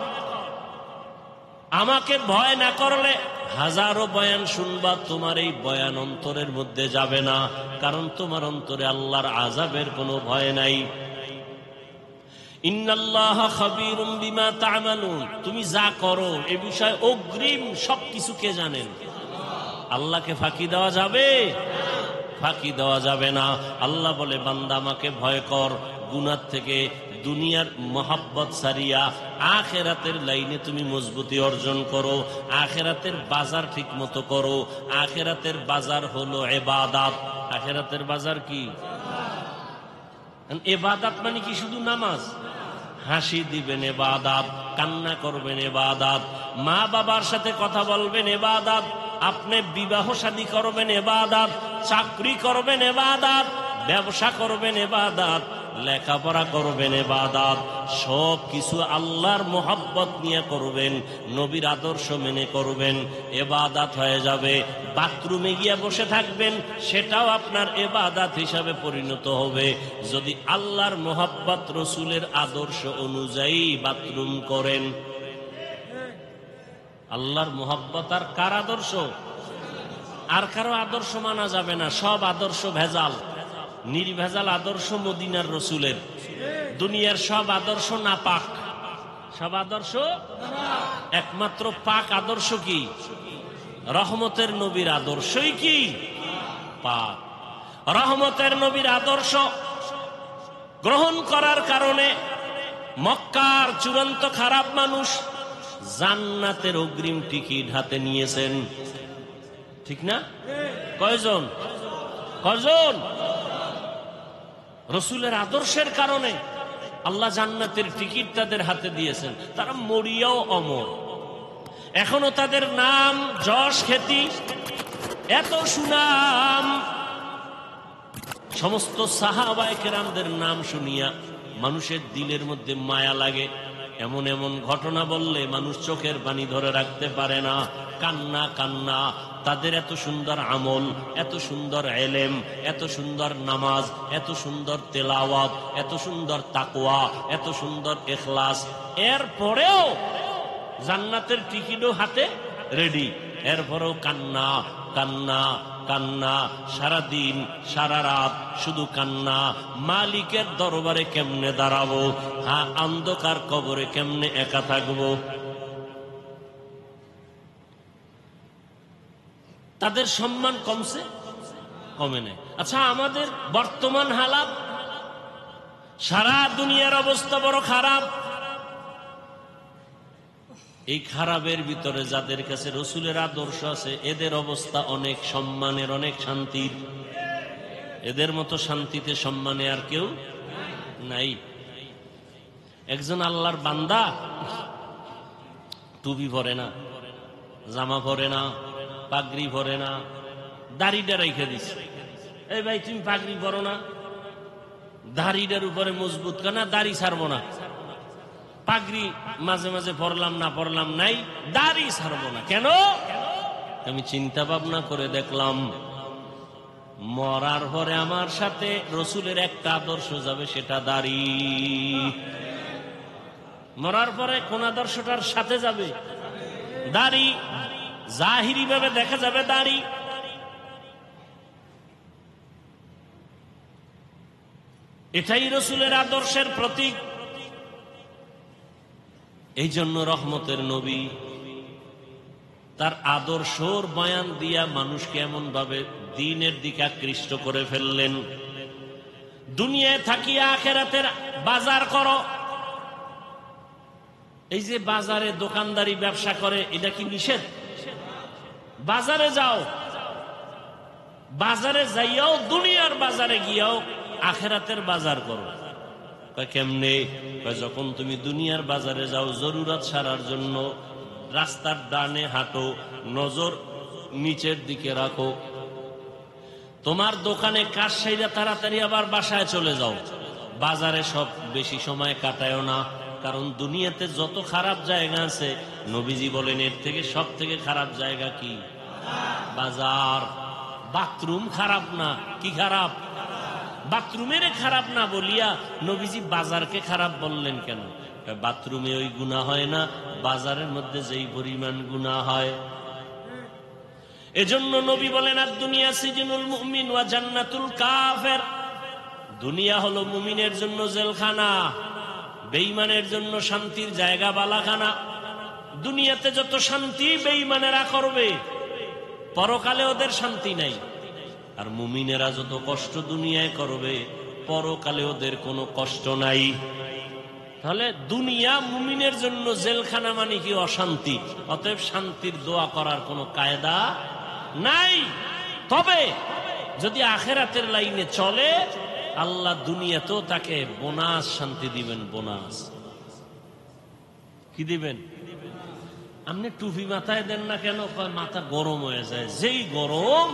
আমাকে ভয় না করলে হাজারো বয়ান শুনবা, তোমার এই বয়ান অন্তরের মধ্যে যাবে না। কারণ তোমার অন্তরে আল্লাহর আযাবের কোনো ভয় নাই। ইন্নাল্লাহা খাবীরুম বিমা তা'মালুন। তুমি যা করো এ বিষয়ে অগ্রিম সবকিছু কে জানেন? আল্লাহকে ফাঁকি দেওয়া যাবে? ফাঁকি দেওয়া যাবে না। আল্লাহ বলে বান্দা আমাকে ভয় কর, গুনাহ থেকে দুনিয়ার মহাব্বত সারিয়া আখিরাতের লাইনে তুমি মজবুতি অর্জন করো, আখিরাতের বাজার ঠিক মতো করো। আখিরাতের বাজার হলো ইবাদত। আখিরাতের বাজার কি? ইবাদত মানে কি? শুধু নামাজ? হাসি দিবেন ইবাদত, কান্না করবেন ইবাদত, মা বাবার সাথে কথা বলবেন ইবাদত, আপনি বিবাহ শাদী করবেন ইবাদত, চাকরি করবেন ইবাদত, ব্যবসা করবেন ইবাদত, লেখাপড়া করবেন ইবাদত। সব কিছু আল্লাহর মোহাব্বত নিয়ে করবেন, নবীর আদর্শ মেনে করবেন, ইবাদত হয়ে যাবে। বাথরুমে গিয়ে বসে থাকবেন, সেটাও আপনার ইবাদত হিসাবে পরিণত হবে যদি আল্লাহর মোহাব্বত, রসুলের আদর্শ অনুযায়ী বাথরুম করেন। আল্লাহর মোহাব্বত আর কার আদর্শ? আর কারো আদর্শ মানা যাবে না। সব আদর্শ ভেজাল। নির্ভেজাল আদর্শ মদিনার রসুলের। দুনিয়ার সব আদর্শ নাপাক। সব আদর্শ একমাত্র পাক আদর্শ কি? রহমতের নবীর আদর্শই কি? পাক। রহমতের নবীর আদর্শ গ্রহণ করার কারণে মক্কার চূড়ান্ত খারাপ মানুষ জান্নাতের অগ্রিম টিকিট হাতে নিয়েছেন। ঠিক না? কয়জন? কয়জন? রসুলের আদর্শের কারণে আল্লাহ জান্নাতের টিকিট তাদের হাতে দিয়েছেন। তারা মরিয়াও অমর। এখনো তাদের নাম, যশ, খ্যাতি, এত সুনাম। সমস্ত সাহাবায়ে কেরামদের নাম শুনিয়া মানুষের দিলের মধ্যে মায়া লাগে। এমন এমন ঘটনা বললে মানুষ চোখের পানি ধরে রাখতে পারে না। কান্না কান্না। তাদের এত সুন্দর আমল, এত সুন্দর এলেম, এত সুন্দর নামাজ, এত সুন্দর তেলাওয়াত, এত সুন্দর তাকওয়া, এত সুন্দর ইখলাস, এরপরেও জান্নাতের টিকিটও হাতে রেডি। এরপরেও কান্না কান্না কান্না। সারাদিন সারা রাত শুধু কান্না। মালিকের দরবারে কেমনে দাঁড়াবো? হ্যাঁ, অন্ধকার কবরে কেমনে একা থাকবো? তাদের সম্মান কমছে? কমে নাই। আচ্ছা, আমাদের বর্তমান হালাত, সারা দুনিয়ার অবস্থা বড় খারাপ। এই খারাপের ভিতরে যাদের কাছে রসুলের আদর্শ আছে, এদের অবস্থা অনেক সম্মানের, অনেক শান্তির। এদের মতো শান্তিতে সম্মানে আর কেউ নাই। একজন আল্লাহর বান্দা টুপি পরে না, জামা পরে না, পাগড়ি পরে না, দাড়িটা রেখে দিছে। এই ভাই তুমি পাগড়ি পরো না, দাড়িটার উপরে মজবুত কেনা, দাড়ি ছাড়বো না। পাগড়ি মাঝে মাঝে পরলাম না পরলাম নাই, দাড়ি ছাড়বো না। কেন? আমি চিন্তা ভাবনা করে দেখলাম মরার পরে আমার সাথে রসুলের একটা আদর্শ যাবে, সেটা দাড়ি। মরার পরে কোন আদর্শটার সাথে যাবে? দাড়ি। জাহিরি ভাবে দেখা যাবে দাড়ি। এটাই রসুলের আদর্শের প্রতীক। এই জন্য রহমতের নবী তার আদর্শর বয়ান দিয়া মানুষকে এমন ভাবে দ্বীনের দিকে আকৃষ্ট করে ফেললেন, দুনিয়ায় থাকিয়া আখিরাতের বাজার করো। এই যে বাজারে দোকানদারি ব্যবসা করে, এটা কি নিষেধ? বাজারে যাও, বাজারে যাইয়াও দুনিয়ার বাজারে গিয়াও আখিরাতের বাজার করো। কেমনে? যখন তুমি দুনিয়ার বাজারে যাও জরুরত সারার জন্য, রাস্তার ডানে হাঁটো, নজর নিচের দিকে রাখো। তোমার দোকানে কাজ সাইরা তাড়াতাড়ি আবার বাসায় চলে যাও। বাজারে সব বেশি সময় কাটায়ও না, কারণ দুনিয়াতে যত খারাপ জায়গা আছে নবীজি বলেন এর থেকে সব থেকে খারাপ জায়গা কি? বাজার। বাথরুম খারাপ না, কি খারাপ? বাথরুমের খারাপ না বলিয়া নবীজি বাজারকে খারাপ বললেন কেন? বাথরুমে ওই গুনাহ হয় না, বাজারের মধ্যে যেই পরিমাণ গুনাহ হয়। এজন্য নবী বলেন আর দুনিয়া সিজনুল মুমিন ওয়া জান্নাতুল কাফের। দুনিয়া হলো মুমিনের জন্য জেলখানা, বেঈমানের জন্য শান্তির জায়গা বালাখানা। দুনিয়াতে যত শান্তি বেঈমানেরা করবে, পরকালে ওদের শান্তি নাই। আর মুমিনেরা যত কষ্ট দুনিয়ায় করবে, পরকালে ওদের কোনো কষ্ট নাই। তাহলে দুনিয়া মুমিনের জন্য জেলখানা মানে কি? অশান্তি। অতএব শান্তির দোয়া করার কোনো কায়দা নাই। তবে যদি আখিরাতের লাইনে চলে, আল্লাহ দুনিয়াতেও তাকে বোনাস শান্তি দিবেন। বোনাস কি দিবেন? আপনি টুপি মাথায় দেন না কেন? মাথা গরম হয়ে যায়। যেই গরম।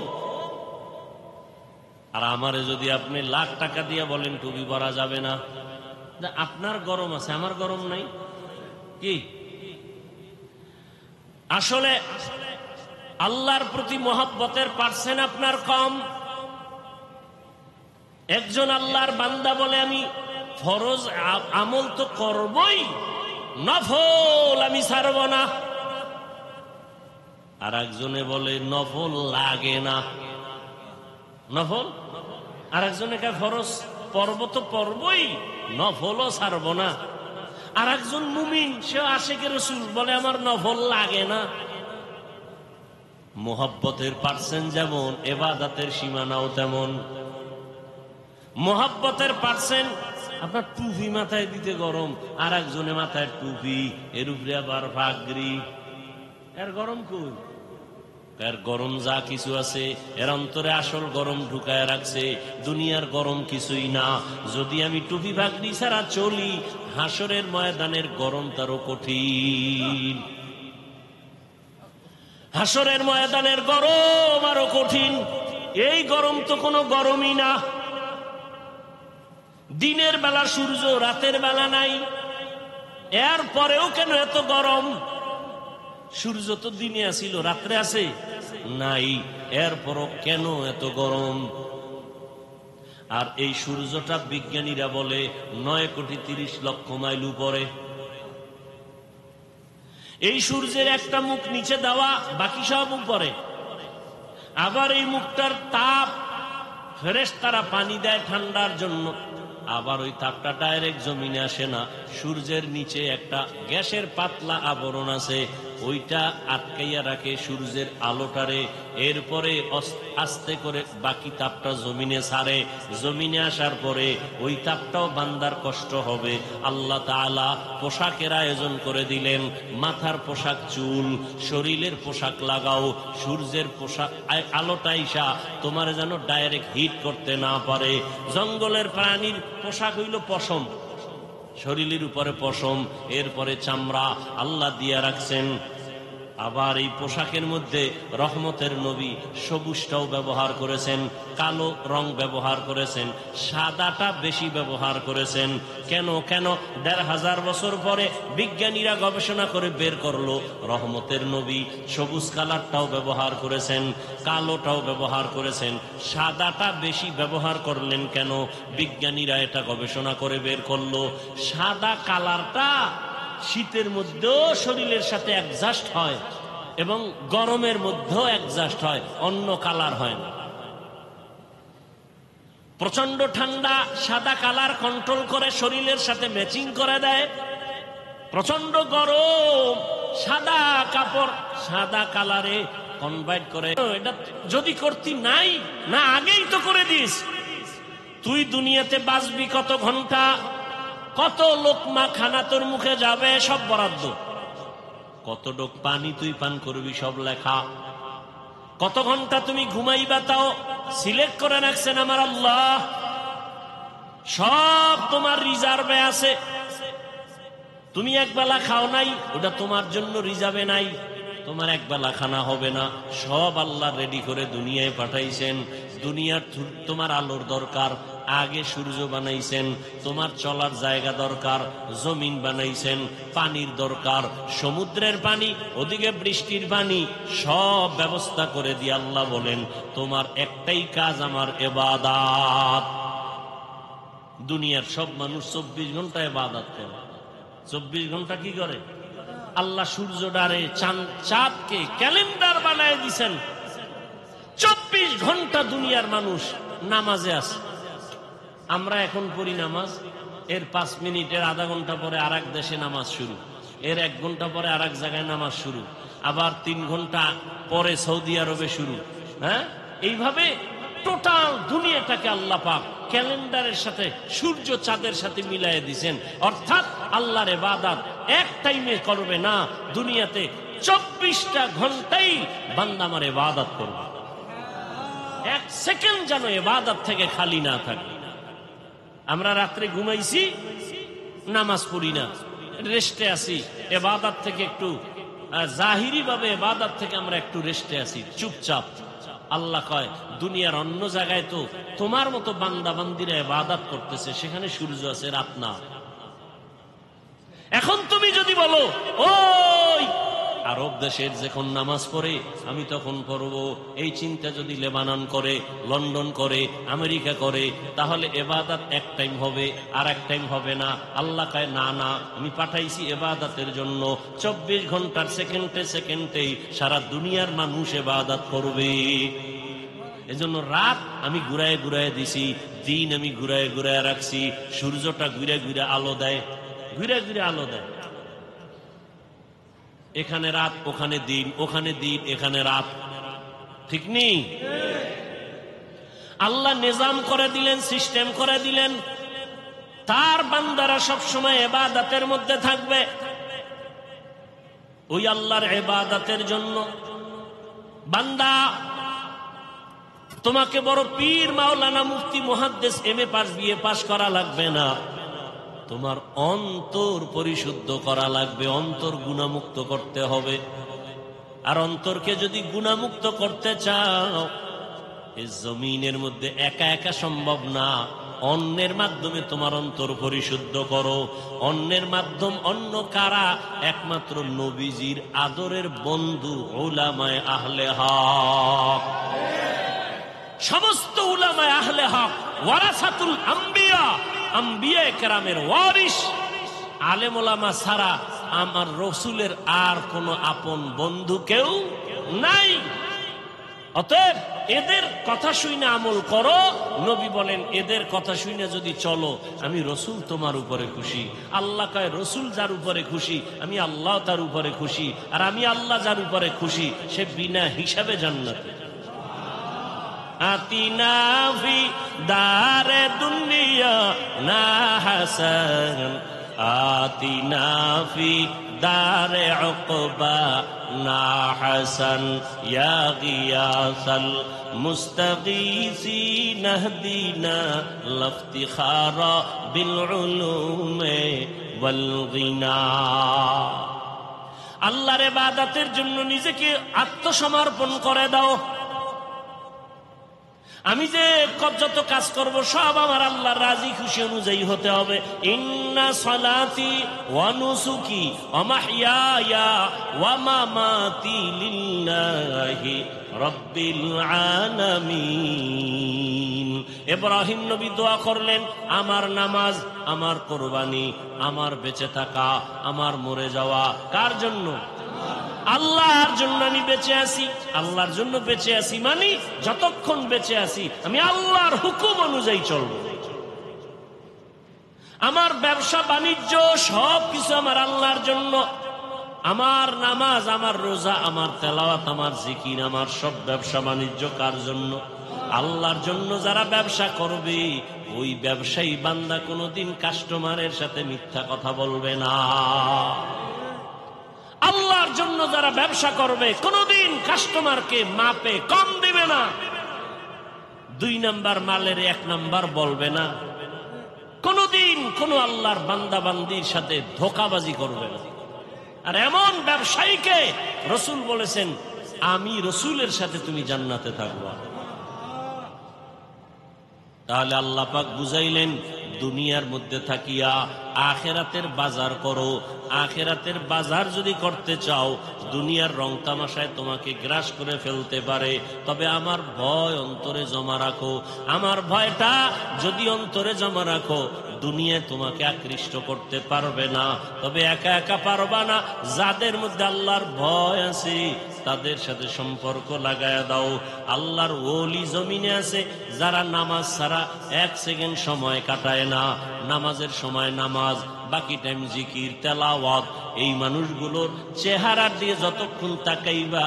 আর আমারে যদি আপনি লাখ টাকা দিয়ে বলেন টুপি পরা যাবে না, আপনার গরম আছে, আমার গরম নাই কি? আসলে আল্লাহর প্রতি মহব্বতের পার্সেন্ট আপনার কম। একজন আল্লাহর বান্দা বলে আমি ফরজ আমল তো করবই, নফল আমি ছাড়ব না। আর একজনে বলে নফল লাগে না। নফল আর একজনে কে ফরজ পর্ব তো পর্বই, নফলও ছাড়ব না। আর একজন মুমিন, সে আশিকে রাসূল, বলে আমার নফল লাগে না। মোহাব্বতের পার্সেন্ট যেমন, ইবাদতের সীমানাও তেমন। মোহাব্বতের পার্সেন্ট আপনার টুপি মাথায় দিতে গরম, আর একজনে মাথায় টুপি, এর উপরে আবার পাগড়ি। এর গরম কই? এর গরম যা কিছু আছে এর অন্তরে আসল গরম ঢুকায় রাখছে। দুনিয়ার গরম কিছুই না। যদি আমি টুপি পাগড়ি ছাড়া চলি, হাসরের ময়দানের গরম তারও কঠিন। হাসরের ময়দানের গরম আরো কঠিন। এই গরম তো কোনো গরমই না। দিনের বেলা সূর্য, রাতের বেলা নাই, এর পরেও কেন এত গরম? সূর্য তো দিনে আসিল, রাত্রে আছে নাই, এরপরও কেন এত গরম? আর এই সূর্যটা বিজ্ঞানীরা বলে 9,30,00,000 মাইল উপরে। এই সূর্যের একটা মুখ নিচে দেওয়া, বাকি সব উপরে। আবার এই মুখটার তাপ ফেরেশতারা পানি দেয় ঠান্ডার জন্য। আবার ওই তাপটা ডাইরেক্ট জমিনে আসে না, সূর্যের নিচে একটা গ্যাসের পাতলা আবরণ আছে, ওইটা আটকাইয়া রাখে সূর্যের আলোটারে। এরপরে আস্তে করে বাকি তাপটা জমিনে ছাড়ে। জমিনে আসার পরে ওই তাপটাও বান্দার কষ্ট হবে। আল্লাহ তাআলা পোশাকের আয়োজন করে দিলেন। মাথার পোশাক চুল, শরীরের পোশাক লাগাও, সূর্যের পোশাক আলোটা আইসা তোমার যেন ডাইরেক্ট হিট করতে না পারে। জঙ্গলের প্রাণীর পোশাক হইল পশম, শরীরের উপরে পশম, এরপরে চামড়া আল্লাহ দিয়া রাখছেন। আবার এই পোশাকের মধ্যে রহমতের নবী সবুজটাও ব্যবহার করেছেন, কালো রং ব্যবহার করেছেন, সাদাটা বেশি ব্যবহার করেছেন। কেন? ১৫০০ বছর পরে বিজ্ঞানীরা গবেষণা করে বের করলো রহমতের নবী সবুজ কালারটাও ব্যবহার করেছেন, কালোটাও ব্যবহার করেছেন, সাদাটা বেশি ব্যবহার করলেন কেন? বিজ্ঞানীরা এটা গবেষণা করে বের করলো সাদা কালারটা শীতের মধ্যেও শরীরের সাথে অ্যাডজাস্ট হয় এবং গরমের মধ্যেও অ্যাডজাস্ট হয়, অন্য কালার হয় না। প্রচন্ড ঠান্ডা সাদা কালার কন্ট্রোল করে শরীরের সাথে ম্যাচিং করে দেয়। প্রচন্ড গরম সাদা কাপড় সাদা কালারে কনভার্ট করে। এটা যদি করতি নাই না, আগেই তো করে দিস। তুই দুনিয়াতে বাঁচবি কত ঘন্টা, কত লোকমা খানা তোর মুখে যাবে সব বরাদ্দ, কত ডোক পানি তুই পান করবি সব লেখা, কত ঘন্টা তুমি ঘুমাইবা তাও সিলেক্ট করে রাখছেন আমার আল্লাহ, সব তোমার রিজার্ভে আছে। তুমি একবেলা খাও নাই, ওটা তোমার জন্য রিজার্ভে নাই, তোমার একবেলা খানা হবে না, সব আল্লাহ রেডি করে দুনিয়ায় পাঠাইছেন। দুনিয়ার তোমার আলোর দরকার, আগে সূর্য বানাইছেন। তোমার চলার জায়গা দরকার, জমিন বানাইছেন। পানির দরকার, সমুদ্রের পানি, ওদিকে বৃষ্টির পানি, সব ব্যবস্থা করে দিয়ে আল্লাহ বলেন তোমার একটাই কাজ আমার ইবাদত। দুনিয়ার সব মানুষ 24 ঘন্টা ইবাদত করে। 24 ঘন্টা কি করে? আল্লাহ সূর্য ডারে চাঁদকে ক্যালেন্ডার বানায় দিছেন। 24 ঘন্টা দুনিয়ার মানুষ নামাজে আছে। আমরা এখন পড়ি নামাজ, এর 5 মিনিটের আধা ঘন্টা পরে আর এক দেশে নামাজ শুরু, এর 1 ঘন্টা পরে আর এক জায়গায় নামাজ শুরু, আবার 3 ঘন্টা পরে সৌদি আরবে শুরু। হ্যাঁ, এইভাবে টোটাল দুনিয়াটাকে আল্লাহ পাক ক্যালেন্ডারের সাথে সূর্য চাঁদের সাথে মিলাই দিয়েছেন। অর্থাৎ আল্লাহর ইবাদত এক টাইমে করবে না, দুনিয়াতে 24টা ঘন্টাই বান্দা আমার ইবাদত করবে। 1 সেকেন্ড যেন ইবাদত থেকে খালি না থাকে। আমরা রাত্রে ঘুমাইছি, নামাজ পড়ি না, রেস্টে আছি, ইবাদত থেকে একটু জাহিরি ভাবে ইবাদত থেকে আমরা একটু রেস্টে আছি, চুপচাপ। আল্লাহ কয় দুনিয়ার অন্য জায়গায় তো তোমার মতো বান্দা বান্দিরা ইবাদত করতেছে, সেখানে সূর্য আছে, রাত না। এখন তুমি যদি বলো ওই আরব দেশের যখন নামাজ পড়ে আমি তখন পড়বো, এই চিন্তা যদি লেবানন করে, লন্ডন করে, আমেরিকা করে, তাহলে ইবাদত এক টাইম হবে আর এক টাইম হবে না। আল্লাহ কয় না না, আমি পাঠাইছি ইবাদতের জন্য। 24 ঘন্টার সেকেন্ডে সেকেন্ডেই সারা দুনিয়ার মানুষ ইবাদত করবে। এজন্য রাত আমি ঘুরায় ঘুরায় দিছি, দিন আমি ঘুরায় ঘুরায় রাখছি। সূর্যটা ঘুরে ঘুরে আলো দেয়, ঘুরে ঘুরে আলো দেয়। এখানে রাত, ওখানে দিন, ওখানে দিন, এখানে রাত, ঠিক নেই? আল্লাহ নিজাম করে দিলেন, সিস্টেম করে দিলেন, তার বান্দারা সব সময় ইবাদতের মধ্যে থাকবে। ওই আল্লাহর ইবাদতের জন্য বান্দা, তোমাকে বড় পীর, মাওলানা, মুফতি, মুহাদ্দিস, এমএ পাস, বিএ পাস করা লাগবে না। তোমার অন্তর পরিশুদ্ধ করা লাগবে, অন্তর গুনাহমুক্ত করতে হবে। আর অন্তরকে যদি গুনাহমুক্ত করতে চাও, এই জমিনের মধ্যে একা একা সম্ভব না। অন্যের মাধ্যমে তোমার অন্তর পরিশুদ্ধ করো। অন্যের মাধ্যম অন্য কারা? একমাত্র নবীজির আদরের বন্ধু উলামায়ে আহলে হক। সমস্ত উলামায়ে আহলে হক ওয়ারাসাতুল আম্বিয়া, আম্বিয়া কেরামের ওয়ারিস। আলেম ওলামা ছাড়া আমার রসুলের আর কোন আপন বন্ধু কেউ নাই। অতএব এদের কথা শুনে আমল করো। নবী বলেন এদের কথা শুনে যদি চলো আমি রসুল তোমার উপরে খুশি। আল্লাহ কয় রসুল যার উপরে খুশি আমি আল্লাহ তার উপরে খুশি, আর আমি আল্লাহ যার উপরে খুশি সে বিনা হিসাবে জান্নাতে। আতিনা ফি দারে দুনিয়া না হাসান, আতিনা ফি দারে উকবা না হাসান, ইয়া গিয়াসাল মুস্তাগীসিন ইহদিনা লাফতিখারা বিল উলুমে ওয়াল গিনা। আল্লাহর ইবাদতের জন্য নিজেকে আত্মসমর্পণ করে দাও। আমি যে যত কাজ করব সব আমার আল্লাহর রাজি খুশি অনুযায়ী হতে হবে। ইন্না সালাতি ওয়া নুসুকি ওয়া মাহইয়ায়া ওয়া মামাতি লিল্লাহি রাব্বিল আলামিন। ইব্রাহিম নবী দোয়া করলেন আমার নামাজ, আমার কুরবানি, আমার বেঁচে থাকা, আমার মরে যাওয়া কার জন্য? আল্লাহর জন্য আমি বেঁচে আছি। আল্লাহর জন্য বেঁচে আছি মানে যতক্ষণ বেঁচে আছি আমি আল্লাহর হুকুম অনুযায়ী চলব। আমার ব্যবসা বাণিজ্য সব কিছু আমার আল্লাহর জন্য। আমার নামাজ, আমার রোজা, আমার তেলাওয়াত, আমার জিকির, আমার সব ব্যবসা বাণিজ্য কার জন্য? আল্লাহর জন্য। যারা ব্যবসা করবে ওই ব্যবসায়ী বান্দা কোনোদিন কাস্টমারের সাথে মিথ্যা কথা বলবে না। আল্লাহর জন্য যারা ব্যবসা করবে কোনোদিন কাস্টমারকে মাপে কম দিবে না। 2 নাম্বার মালের 1 নাম্বার বলবে না। কোনোদিন কোন আল্লাহর বান্দা বান্দির সাথে ধোঁকাবাজি করবে না। আর এমন ব্যবসায়ীকে রসুল বলেছেন আমি রসুলের সাথে তুমি জান্নাতে থাকবা। তাহলে আল্লাহ পাক বুঝাইলেন দুনিয়ার মধ্যে থাকিয়া আখেরাতের বাজার করো। আখেরাতের বাজার যদি করতে চাও দুনিয়ার রং তামাশায় তোমাকে গ্রাস করে ফেলতে পারে, তবে আমার ভয় অন্তরে জমা রাখো। আমার ভয়টা যদি অন্তরে জমা রাখো দুনিয়ায় তোমাকে আকৃষ্ট করতে পারবে না। তবে একা একা পারবা না। যাদের মধ্যে আল্লাহর ভয় আছে তাদের সাথে সম্পর্ক লাগায়া দাও। আল্লাহর ওলি জমিনে আছে যারা নামাজ ছাড়া 1 সেকেন্ড সময় কাটায় না। নামাজের সময় নামাজ, বাকি টাইম জিকির তেলাওয়াত। এই মানুষগুলোর চেহারার দিয়ে যতক্ষণ তাকাইবা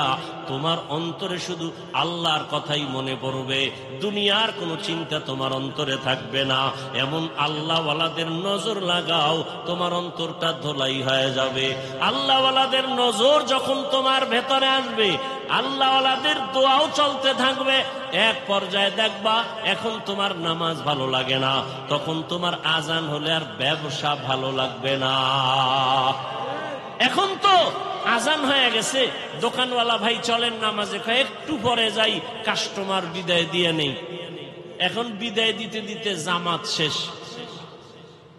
তোমার অন্তরে শুধু আল্লাহর কথাই মনে পড়বে, দুনিয়ার কোনো চিন্তা তোমার অন্তরে থাকবে না। এমন আল্লাহওয়ালাদের নজর লাগাও, তোমার অন্তরটা ধোলাই হয়ে যাবে। আল্লাহওয়ালাদের নজর যখন তোমার ভেতরে আসবে আল্লাহওয়ালাদের দোয়াও চলতে থাকবে। এক পর্যায়ে দেখবা এখন তোমার নামাজ ভালো লাগে না, তখন তোমার আজান হলে আর ব্যবসা ভালো লাগবে না। এখন তো আজান হয়ে গেছে, দোকানওয়ালা ভাই চলেন নামাজে, একটু পরে যাই, কাস্টমার বিদায় দিয়ে নেই। এখন বিদায় দিতে দিতে জামাত শেষ।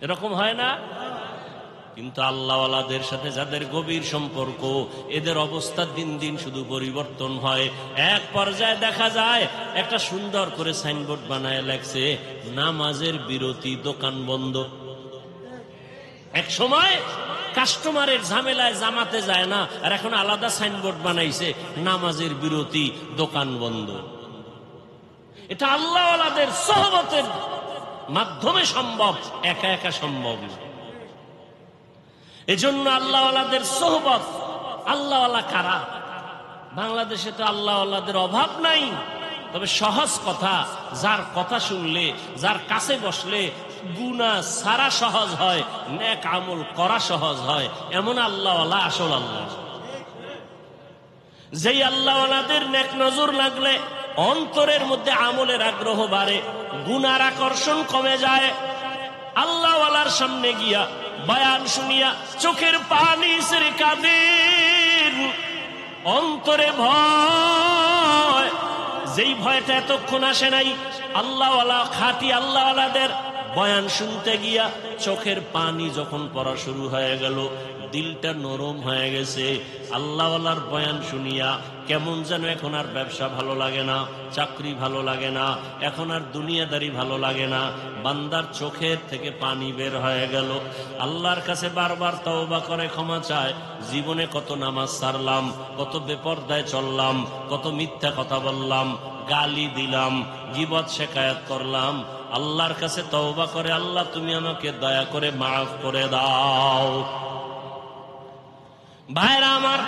এরকম হয় না? কিন্তু আল্লাহওয়ালাদের সাথে যাদের গভীর সম্পর্ক এদের অবস্থা দিন দিন শুধু পরিবর্তন হয়। এক পর্যায়ে দেখা যায় একটা সুন্দর করে সাইনবোর্ড বানায় লেখছে নামাজের বিরতি, দোকান বন্ধ। এক সময় কাস্টমারের ঝামেলায় জামাতে যায় না, আর এখন আলাদা সাইনবোর্ড বানাইছে নামাজের বিরতি, দোকান বন্ধ। এটা আল্লাহওয়ালাদের সোহবতের মাধ্যমে সম্ভব, একা একা সম্ভব না। এজন্য আল্লাহওয়ালাদের সোহবত। আল্লাহওয়ালা কারা? বাংলাদেশে তো আল্লাহওয়ালাদের অভাব নাই, তবে সহজ কথা, যার কথা শুনলে, যার কাছে বসলে গুনাহ সারা সহজ হয়, নেক আমল করা সহজ হয়, এমন আল্লাহওয়ালা আসল আল্লাহ। যেই আল্লাহওয়ালাদের নেক নজর লাগলে অন্তরের মধ্যে আমলের আগ্রহ বাড়ে, গুনার আকর্ষণ কমে যায়। আল্লাহওয়ালার সামনে গিয়া বয়ান শুনিয়া চোখের পানি ছেড়ে কাঁদেন, অন্তরে ভয়, যেই ভয়টা এতক্ষণ আসে নাই। আল্লাহওয়ালা খাঁটি আল্লাহওয়ালাদের বয়ান শুনতে গিয়া চোখের পানি যখন পড়া শুরু হয়ে গেল, দিলটা নরম হয়ে গেছে। আল্লাহওয়ালার বয়ান শুনিয়া কেমন যেন এখন আর ব্যবসা ভালো লাগে না, চাকরি ভালো লাগে না, এখন আর দুনিয়াদারি ভালো লাগে না। বান্দার চোখের থেকে পানি বের হয়ে গেল। আল্লাহর কাছে বারবার তওবা করে ক্ষমা চায়, জীবনে কত নামাজ ছাড়লাম, কত বেপরদায় চললাম, কত মিথ্যা কথা বললাম, গালি দিলাম, গীবত শিকায়াত করলাম। আল্লাহর কাছে তওবা করে, আল্লাহ তুমি আমাকে দয়া করে মাফ করে দাও। ভাইরা আমার,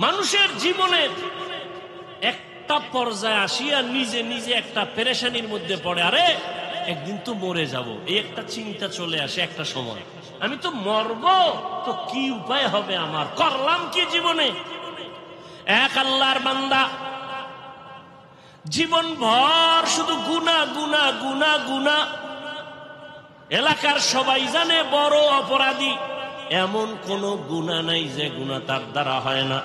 মানুষের জীবনের একটা পর্যায়ে আসিয়া নিজে নিজে একটা পেরেশানির মধ্যে পড়ে, আরে একদিন তো মরে যাব, এই একটা চিন্তা চলে আসে একটা সময়, আমি তো মরব, তো কি উপায় হবে আমার, করলাম কি জীবনে। এক আল্লাহর বান্দা জীবন ভর শুধু গুনাহ গুনাহ গুনাহ গুনাহ, এলাকার সবাই জানে বড় অপরাধী, এমন কোন গুনাহ নাই যে গুনাহ তার দ্বারা হয় না।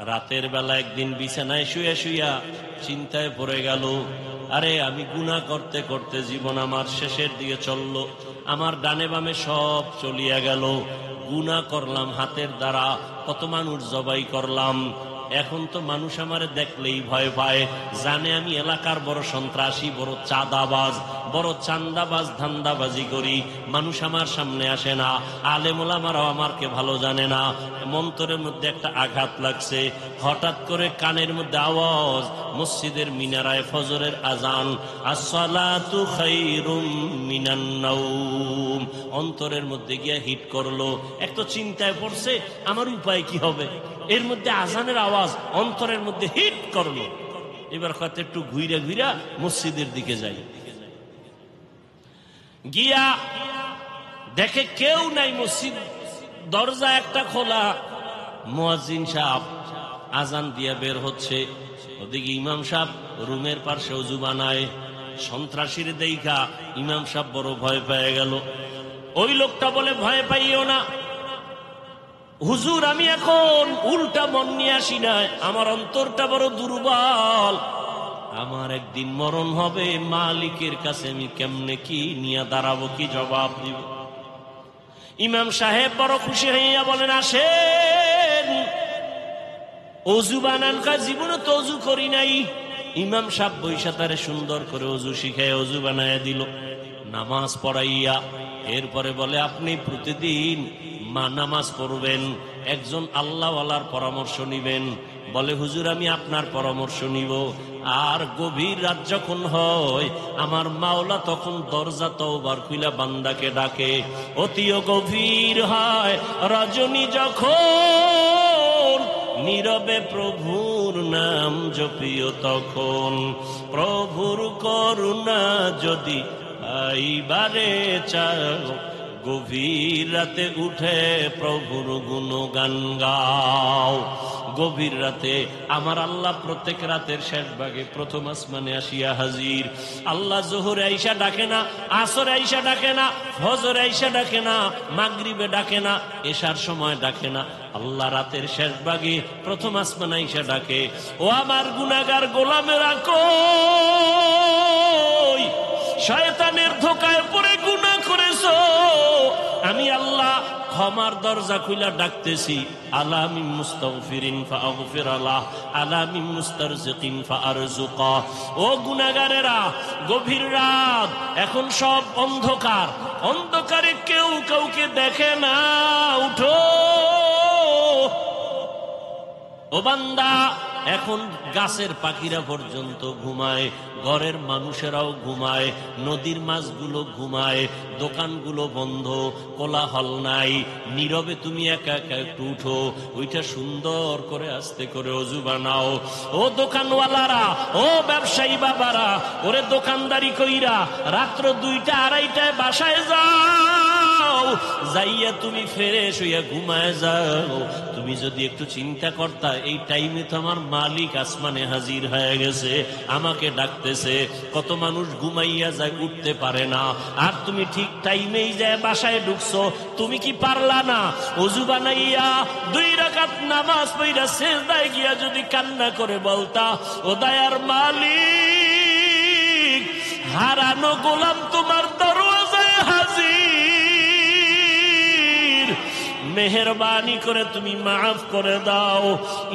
রাতের বেলা একদিন বিছানায় শুয়ে শুইয়া চিন্তায় পড়ে গেল, আরে আমি গুনাহ করতে করতে জীবন আমার শেষের দিকে চললো, আমার ডানে বামে সব চলিয়া গেল, গুনাহ করলাম হাতের দ্বারা, কত মানুষ জবাই করলাম, এখন তো মানুষ আমারে দেখলেই ভয় পায়, জানে আমি এলাকার বড় সন্ত্রাসী, বড় চাঁদাবাজ, বড় চান্দাবাজ, ধান্দাবাজি করি, মানুষ আমার সামনে আসে না, আলেম ওলামারাও আমাকে ভালো জানে না। মন্তরের মধ্যে একটা আঘাত লাগছে, হঠাৎ করে কানের মধ্যে আওয়াজ, মসজিদের মিনারায় ফজরের আজান, আসসালাতু খায়রুম মিনান নাওম, অন্তরের মধ্যে গিয়া হিট করলো। এক তো চিন্তায় পড়ছে আমার উপায় কি হবে, এর মধ্যে আজানের আওয়াজ অন্তরের মধ্যে হিট করলো। এবার হয়তো একটু ঘুইরা ঘুইরা মসজিদের দিকে যাই, গিয়া দেখে কেউ নাই, মসজিদ দরজা একটা খোলা, মুয়াজ্জিন সাহেব আজান দিয়া বের হচ্ছে, ওদিকে ইমাম সাহেব রুমের পাশে ওযু বানায়। সন্ত্রাসীর দেইখা ইমাম সাহেব বড় ভয় পেয়ে গেল। ওই লোকটা বলে, ভয় পাইও না হুজুর, আমি এখন উল্টা মন নিয়ে আসি নাই, আমার অন্তরটা বড় দুর্বল, আমার একদিন মরণ হবে, মালিকের কাছে আমি কেমনে কি নিয়ে দাঁড়াবো, কি জবাব দিব। ইমাম সাহেব বড় খুশি হইয়া বলেন, আসেন অজু বানান। জীবনে তো অজু করি নাই। ইমাম সাহেব বৈশা তারে সুন্দর করে অজু শিখায় অজু বানায় দিল, নামাজ পড়াইয়া এরপরে বলে, আপনি প্রতিদিন নামাজ পড়বেন, একজন আল্লাহওয়ালার পরামর্শ নিবেন। বলে, হুজুর আমি আপনার পরামর্শ নিব। আর গভীর রাত যখন হয়, আমার মাওলা তখন দরজা তওবার খুইলা বান্দাকে ডাকে। অতিও গভীর হয় রজনী যখন, নীরবে প্রভুর নাম জপিও তখন, প্রভুর করুণা যদি আইবারে চাও, গভীর রাতে উঠে প্রভুর গুণগান গাও। গভীর রাতে আমার আল্লাহ প্রত্যেক রাতের শেষ ভাগে প্রথম আসমানে আসিয়া হাজির। আল্লাহ জোহরে আইসা ডাকে না, আসরে আইসা ডাকে না, ফজরে আইসা ডাকে না, মাগরিবে ডাকে না, এশার সময় ডাকে না, আল্লাহ রাতের শেষ ভাগে প্রথম আসমানে আইসা ডাকে, ও আমার গুনাহগার গোলামেরা কই, শয়তানের ধোকায় পড়ে গুনাহ করেছো, আমি আল্লাহ ক্ষমার দরজা খুইলা ডাকতেছি। আলা মিন মুস্তাগফিরিন ফাগফির লাহ, আলা মিন মুস্তারজিকিন ফারজুকা। ও গুনাহগারেরা, গভীর রাত, এখন সব অন্ধকার, অন্ধকারে কেউ কাউকে দেখে না, উঠো ও বান্দা। এখন গাছের পাখিরা পর্যন্ত ঘুমায়, ঘরের মানুষেরাও ঘুমায়, নদীর মাছগুলো ঘুমায়, দোকানগুলো বন্ধ, কোলাহল নাই, নীরবে তুমি একা একা একটু উঠো, ওইটা সুন্দর করে আস্তে করে অজু বানাও। ও দোকানওয়ালারা, ও ব্যবসায়ী বাবারা, ওরে দোকানদারি কইরা রাত্র 2টা 2:30টায় বাসায় যাও, যাইয়া তুমি ফ্রেশ হইয়া ঘুমায় যাও। তুমি যদি একটু চিন্তা করতা, এই টাইমে তো আমার মালিক আসমানে হাজির হয়ে গেছে, আমাকে ডাকতেছে। কত মানুষ ঘুমাইয়া যায়, উঠতে পারে না, আর তুমি ঠিক টাইমেই যায় বাসায় ঢুকছো। তুমি কি পারলা না ওযু বানাইয়া 2 রাকাত নামাজ পড়া সিজদায় গিয়া যদি কান্না করে বলতা, ও দয়ার মালিক, হারানো গোলাম তোমার দরওয়াজায় হাজির, মেহেরবানি করে তুমি মাফ করে দাও।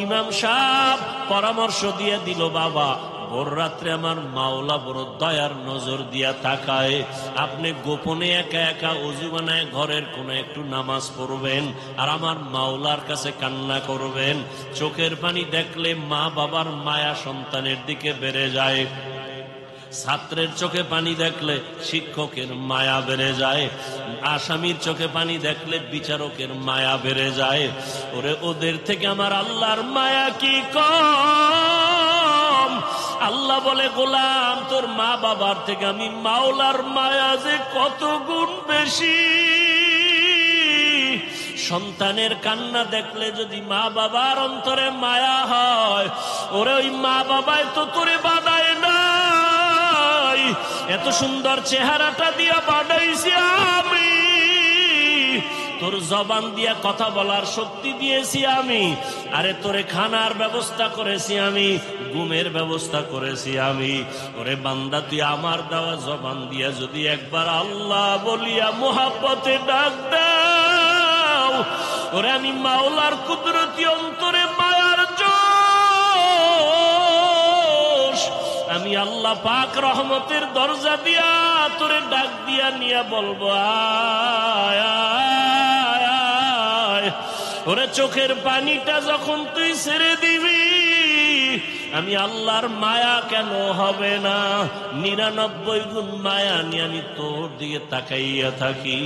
ইমাম সাহেব পরামর্শ দিয়ে দিল, বাবা ভোর রাত্রে আমার মাওলা বড় দয়ার নজর দিয়া তাকায়, আপনি গোপনে একা একা অজু বানায় ঘরের কোনো একটু নামাজ পড়বেন আর আমার মাওলার কাছে কান্না করবেন। চোখের পানি দেখলে মা বাবার মায়া সন্তানের দিকে বেড়ে যায়, ছাত্রের চোখে পানি দেখলে শিক্ষকের মায়া বেড়ে যায়, আসামির চোখে পানি দেখলে বিচারকের মায়া বেড়ে যায়। ওরে ওদের থেকে আমার আল্লাহর মায়া কি কম? আল্লাহ বলে, গোলাম তোর মা বাবার থেকে আমি মাওলার মায়া যে কত গুণ বেশি। সন্তানের কান্না দেখলে যদি মা বাবার অন্তরে মায়া হয়, ওরে ওই মা বাবায় তো তোরে বানায় না, এত সুন্দর চেহারাটা দিয়া বানাইছি আমি, তোর জবান দিয়া কথা বলার শক্তি দিয়েছি আমি, আরে তোরে খানার ব্যবস্থা করেছি আমি, ঘুমের ব্যবস্থা করেছি আমি। ওরে বান্দা, তুই আমার দেওয়া জবান দিয়া যদি একবার আল্লাহ বলিয়া মোহাব্বতে ডাক দাও, ওরে আমি মাওলার কুদরতি অন্তরে মায়ার জোশ, আমি আল্লাহ পাক রহমতের দরজা দিয়া তোরে ডাক দিয়া নিয়ে বলবো, আয় আয় আয়। ওরে চোখের পানিটা যখন তুই ছেড়ে দিবি, আমি আল্লাহর মায়া কেন হবে না? 99 গুণ মায়া নিয়ে আমি তোর দিকে তাকাইয়া থাকি।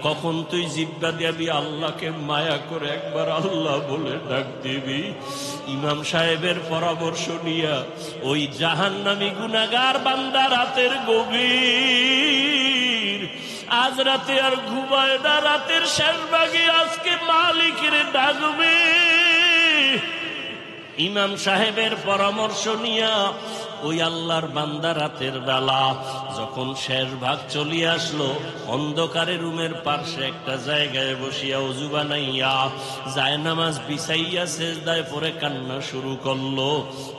কখন তুই জিব্বা দিবি আল্লাহকে মায়া করে একবার আল্লাহ বলে ডাক দিবি। ইমাম সাহেবের পরামর্শ নিয়া ওই জাহান্নামী গুনাহগার বান্দা রাতের গভীর, আজ রাতে আর ঘুমায় না, রাতের শেষ ভাগে আজকে মালিকের ডাকবে। ইমাম সাহেবের পরামর্শ নিয়া ওই আল্লাহর বান্দা রাতের বেলা যখন শেষ ভাগ চলিয়ে আসলো, অন্ধকারে রুমের পার্শ্বে একটা জায়গায় বসিয়া ওযু বানাইয়া জায়নামাজ বিছাইয়া সেজদায় পড়ে কান্না শুরু করলো,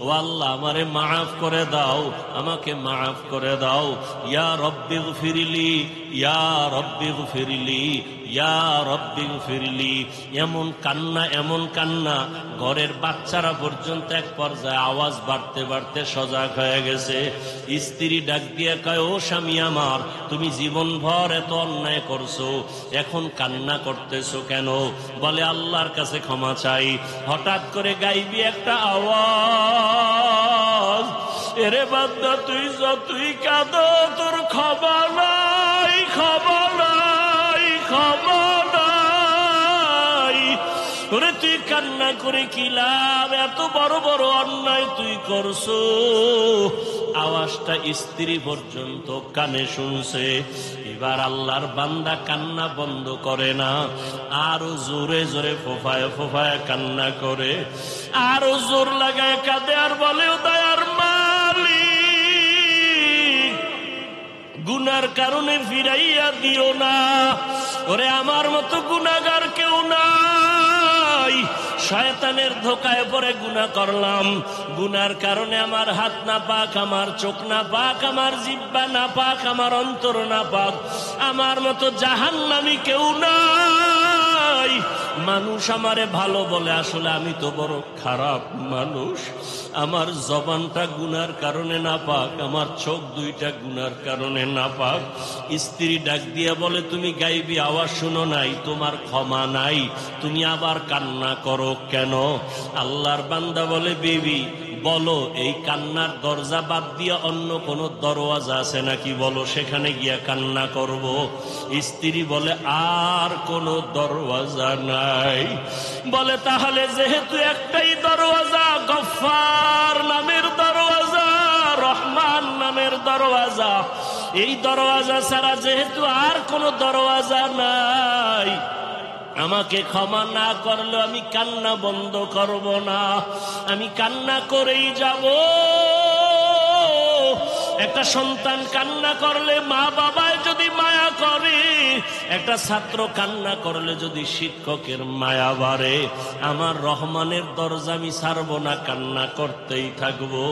ও আল্লাহ আমারে মাফ করে দাও, আমাকে মাফ করে দাও, ইয়া রব্বি গফিরলি, ইয়া রব্বি গফিরলি, ইয়া রব্বি গফিরলি। এমন কান্না, এমন কান্না, ঘরের বাচ্চারা পর্যন্ত এক পর্যায়ে আওয়াজ বাড়তে বাড়তে সজাগ হয়ে গেছে। স্ত্রী ডাক দিয়ে কয়, ও স্বামী আমার, তুমি জীবন ভর এত অন্যায় করছো, এখন কান্না করতেছো কেন? বলে, আল্লাহর কাছে ক্ষমা চাই। হঠাৎ করে গাইবি একটা আওয়াজ, এরে বান্দা তুই যতই কাঁদো তোর ক্ষমা নাই, ক্ষমা নাই, ক্ষমা নাই। ওরে তুই কান্না করে কি লাভ? এত বড় বড় অন্যায় তুই করছো। আওয়াজটা স্ত্রী পর্যন্ত কানে শুনছে। এবার আল্লাহর বান্দা কান্না বন্ধ করে না, আরো জোরে জোরে ফোফায় ফোফায় কান্না করে, আরো জোর লাগায় কাঁদে আর বলে, ও দয়ার মালিক, গুনার কারণে ফিরাইয়া দিও না, ওরে আমার মতো গুনাহগার কেউ নাই, শয়তানের ধোকায় পড়ে গুনাহ করলাম, গুনার কারণে আমার হাত না পাক, আমার চোখ না পাক, আমার জিহ্বা না পাক, আমার অন্তর না পাক, আমার মতো জাহান্নামী কেউ নাই। মানুষ আমারে ভালো বলে, আসলে আমি তো বড় খারাপ মানুষ। আমার জবানটা গুনার কারণে না পাক, আমার চোখ দুইটা গুনার কারণে না পাক। স্ত্রী ডাক দিয়া বলে, তুমি গাইবি আওয়াজ শুনো নাই, তোমার ক্ষমা নাই, তুমি আবার কান্না করো কেন? আল্লাহর বান্দা বলে, বিবি বলো, এই কান্নার দরজা বাদ দিয়া অন্য কোন দরওয়াজা আছে নাকি? বলো, সেখানে গিয়া কান্না করব। স্ত্রী বলে, আর কোন দরওয়াজা নাই। বলে, তাহলে যেহেতু একটাই দরওয়াজা, গফফার নামের দরওয়াজা, রহমান নামের দরওয়াজা, এই দরওয়াজা ছাড়া যেহেতু আর কোন দরওয়াজা নাই, আমাকে ক্ষমা না করলে আমি কান্না বন্ধ করব না, আমি কান্না করেই যাব। একটা সন্তান কান্না করলে মা বাবায় যদি মায়া করে, একটা ছাত্র কান্না করলে যদি শিক্ষকের মায়া বাড়ে, আমার রহমানের দরজা আমি ছাড়ব না, কান্না করতেই থাকবো।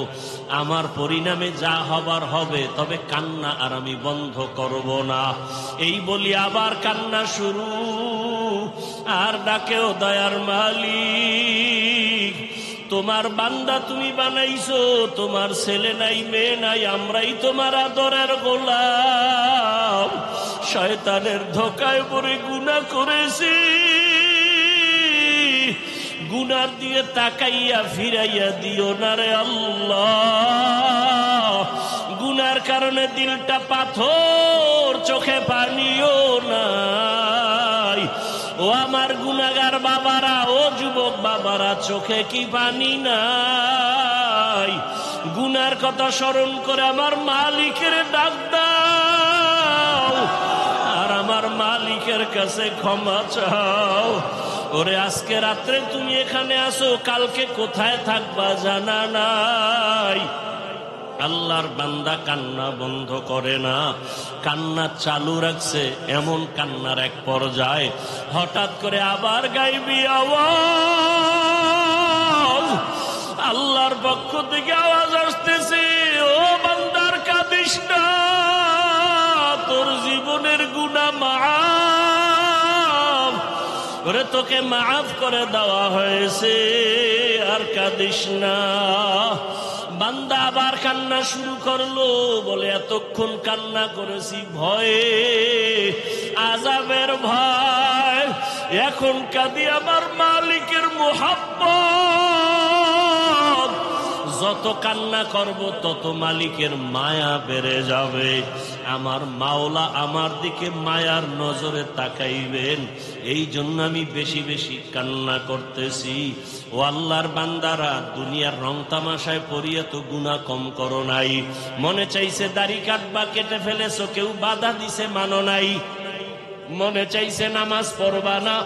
আমার পরিণামে যা হবার হবে, তবে কান্না আর আমি বন্ধ করব না। এই বলি আবার কান্না শুরু, আর ডাকেও দয়ার মালিক, তোমার বান্দা তুমি বানাইছো, তোমার ছেলে নাই মেয়ে নাই, আমরাই তোমার আদরের গোলাম। শয়তানের ধোকায় পড়ে গুনাহ করেছি, গুনার দিয়ে তাকাইয়া ফিরাইয়া দিও না রে আল্লাহ। গুনার কারণে দিলটা পাথর, চোখে পানিও নাই। ও আমার গুনাহগার বাবারা, ও যুবক বাবারা, চোখে কি পানি নাই? গুনার কথা স্মরণ করে আমার মালিকের ডাক দাও, আর আমার মালিকের কাছে ক্ষমা চাও। ওরে আজকে রাত্রে তুমি এখানে আসো, কালকে কোথায় থাকবা জানা নাই। আল্লাহর বান্দা কান্না বন্ধ করে না, কান্না চালু রাখছে। এমন কান্নার এক পর্যায়ে হঠাৎ করে আবার গাইবি আওয়াজ, আল্লাহর পক্ষ থেকে আওয়াজ আসতেছে, ও বান্দার কাঁদিস না, তোর জীবনের গুনাহ মাফ, ওরে তোকে মাফ করে দেওয়া হয়েছে, আর কাঁদিস না। বান্দা আবার কান্না শুরু করলো, বলে এতক্ষণ কান্না করেছি ভয়ে, আযাবের ভয়, এখন কাঁদি আমার মালিকের মুহাব্বত। যত কান্না করব তত মালিকের মায়া বেড়ে যাবে। আমার মাওলা আমার দিকে মায়ার নজরে তাকাইবেন, এই জন্য আমি বেশি বেশি কান্না করতেছি। ও আল্লাহর বান্দারা, দুনিয়ার রং তামাশায় পড়িয়া তো গুনাহ কম করো নাই। মনে চাইছে দাড়ি কাটবা, কেটে ফেলেছো, কেউ বাধা দিছে মানো নাই। মনে চাইছে নামাজ পড়বা না,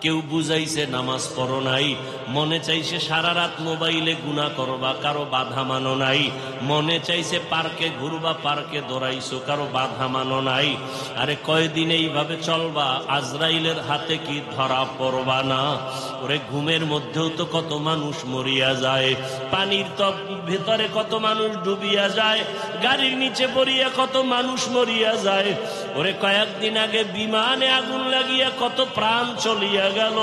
কেউ বুঝাইছে নামাজ পড়ো নাই। মনে চাইছে সারা রাত মোবাইলে গুনাহ করবা, কারো বাধা মানো নাই। মনে চাইছে পার্কে ঘুরবা, পার্কে দৌড়াইছো, কারো বাধা মানো নাই। আরে কয়দিন এইভাবে চলবা, আজরাইলের হাতে কি ধরা পড়বা না? ওরে ঘুমের মধ্যেও তো কত মানুষ মরিয়া যায়, পানির তপ ভেতরে কত মানুষ ডুবিয়া যায়, গাড়ির নিচে পড়িয়া কত মানুষ মরিয়া যায়। ওরে কয়েকদিন আগে বিমানে আগুন লাগিয়া কত প্রাণ চলিয়া গেল।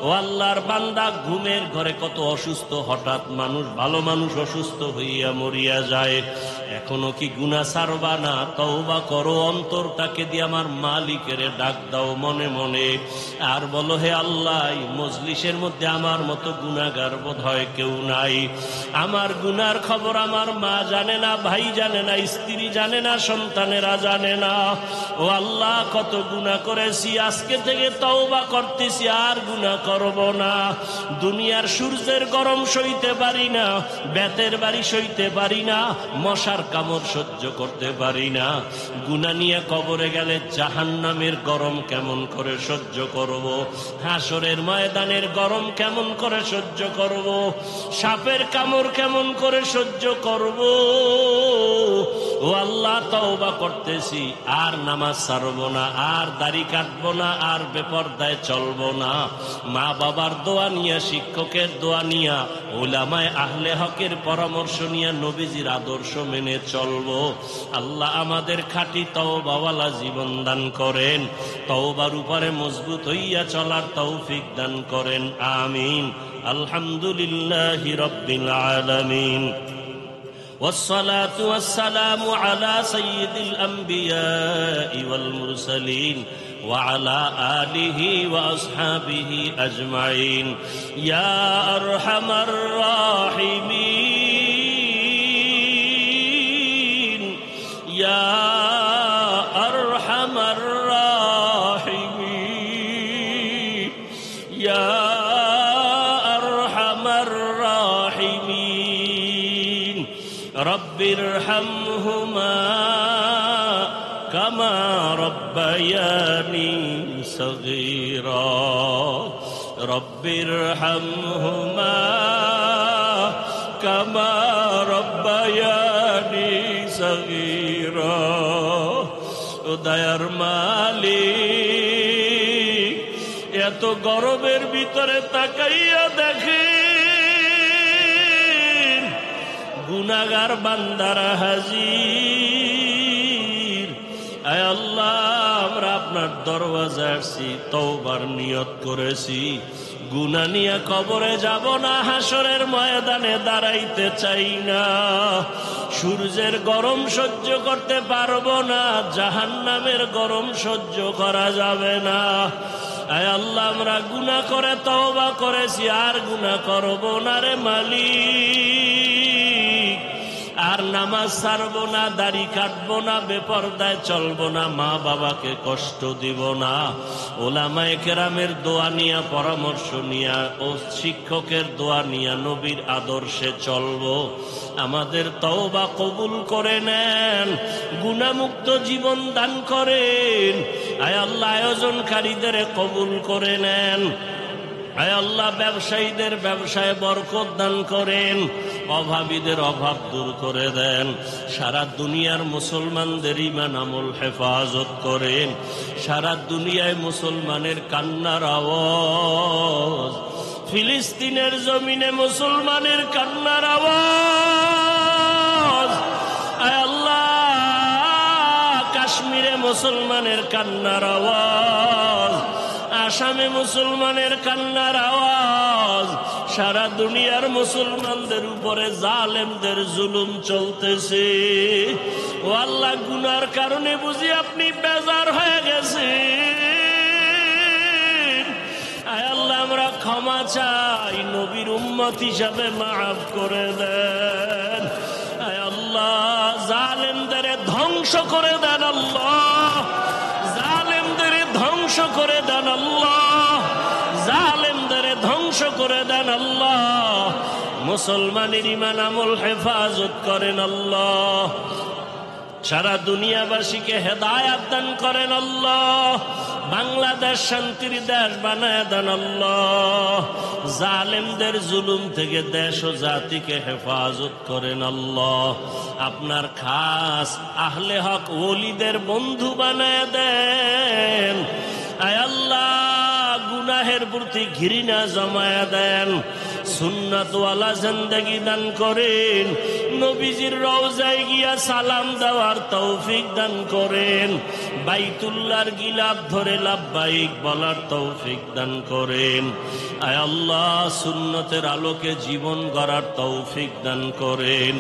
ও আল্লাহর বান্দা, ঘুমের ঘরে কত অসুস্থ হঠাৎ মানুষ, ভালো মানুষ অসুস্থ হইয়া মরিয়া যায়। এখনো কি গুনাহ ছাড়বা না? তওবা করো, অন্তরটাকে দিয়ে আমার মালিকের ডাক দাও মনে মনে, আর বলো, হে আল্লাহ, মজলিসের মধ্যে আমার মতো গুনাহগার বোধহয় কেউ নাই। আমার গুনার খবর আমার মা জানে না, ভাই জানে না, স্ত্রী জানে না, সন্তানেরা জানে না। ও আল্লাহ, কত গুনাহ করেছি, আজকে থেকে তওবা করতেছি, আর গুনাহ করব না। দুনিয়ার সূর্যের গরম সইতে পারি না, বেতের বাড়ি সইতে পারি না, মশার কামড় সহ্য করতে পারি না। গুনাহ নিয়ে কবরে গেলে জাহান্নামের গরম কেমন করে সহ্য করব? হাসরের ময়দানের গরম কেমন করে সহ্য করব? সাপের কামড় কেমন করে সহ্য করব? ও আল্লাহ, তওবা করতেছি, আর নামাজ ছাড়ব না, আর দাড়ি কাটবো না, আর বেপরদায় চলবো না। মা বাবার দোয়া নিয়া, শিক্ষকের দোয়া নিয়া, উলামায়ে আহলে হকের পরামর্শ নিয়া, নবীজির আদর্শ মেনে চলবো। আল্লাহ আমাদের খাঁটি তওবাওয়ালা জীবন দান করেন, তওবার উপরে মজবুত হইয়া চলার তৌফিক দান করেন, আমিন। আলহামদুলিল্লাহি রাব্বিল আলামিন, والصلاة والسلام على سيد الأنبياء والمرسلين وعلى آله وأصحابه أجمعين يا أرحم الراحمين يا أرحم الراحمين يا أرحم الراحمين رب ارحمهما كما ربياني صغيرا رب ارحمهما كما ربياني صغيرا দয়ার মালিক, এত গরমের ভিতরে তাকাইয়া দেখে গুনাহগার বান্দারা হাজির। আয় আল্লাহ, আমরা আপনার দরওয়াজায় আসছি, তওবার নিয়ত করেছি, গুনাহ নিয়ে কবরে যাব না, হাসরের ময়দানে দাঁড়াইতে চাই না, সূর্যের গরম সহ্য করতে পারবো না, জাহান্নামের গরম সহ্য করা যাবে না। আয় আল্লাহ, আমরা গুনাহ করে তওবা করেছি, আর গুনাহ করব না রে মালিক, আর নামাজ ছাড়বো না, দাড়ি কাটবো না, বেপরদায় চলবো না, মা বাবাকে কষ্ট দিব না, ওলামায়ে কেরামের দোয়া নিয়া, পরামর্শ নিয়া ও শিক্ষকের দোয়া নিয়া নবীর আদর্শে চলবো। আমাদের তওবা কবুল করে নেন, গুনাহমুক্ত জীবন দান করেন। আয় আল্লাহ, আয়োজনকারীদের কবুল করে নেন। আয় আল্লাহ, ব্যবসায়ীদের ব্যবসায় বরকত দান করেন, অভাবীদের অভাব দূর করে দেন। সারা দুনিয়ার মুসলমানদের ঈমান আমল হেফাজত করেন। সারা দুনিয়ায় মুসলমানের কান্নার আওয়াজ, ফিলিস্তিনের জমিনে মুসলমানের কান্নার আওয়াজ। আয় আল্লাহ, কাশ্মীরে মুসলমানের কান্নার আওয়াজ, আসামে মুসলমানের কান্নার আওয়াজ। সারা দুনিয়ার মুসলমানদের উপরে জালেমদের জুলুম চলতেছে। ও আল্লাহ, গুনার কারণে বুঝি আপনি বেজার হয়ে গেছেন। আয় আল্লাহ, আমরা ক্ষমা চাই, নবীর উম্মত হিসাবে মাফ করে দেন। আয় আল্লাহ, জালেমদের ধ্বংস করে দেন আল্লাহ, জালেমদের ধ্বংস করে দেন আল্লাহ, জালেমদের ধ্বংস করে দেন আল্লাহ। মুসলমানের ঈমান আমল হেফাজত করেন আল্লাহ। সারা দুনিয়াবাসীকে হেদায়াত দান করেন আল্লাহ। বাংলাদেশ শান্তির দেশ বানায় দেন আল্লাহ। জালেমদের জুলুম থেকে দেশ ও জাতিকে হেফাজত করেন আল্লাহ। আপনার খাস আহলে হক ওলিদের বন্ধু বানায় দেন। আয় আল্লাহ, গুনাহের প্রতি ঘৃণা জমায়া দেন, সুন্নাতওয়ালা জিন্দেগি দান করেন, নবীজির রওজায় গিয়া সালাম দেওয়ার তৌফিক দান করেন, বাইতুল্লাহর গিলাফ ধরে লাব্বাইক বলার তৌফিক দান করেন। আয় আল্লাহ, সুন্নতের আলোকে জীবন গড়ার তৌফিক দান করেন।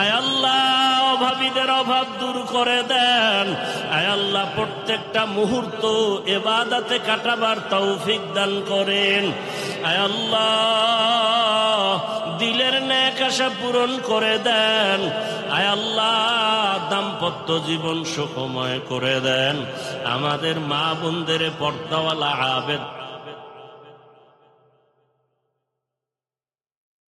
আয় আল্লাহ, অভাবীদের অভাব দূর করে দেন। আয় আল্লাহ, প্রত্যেকটা মুহূর্ত ইবাদতে কাটাবার তৌফিক দান করেন। আয় আল্লাহ, দিলের নেক আশা পূরণ করে দেন। আয় আল্লাহ, দাম্পত্য জীবন সুখময় করে দেন। আমাদের মা বোনদের পর্দাওয়ালা আবেদ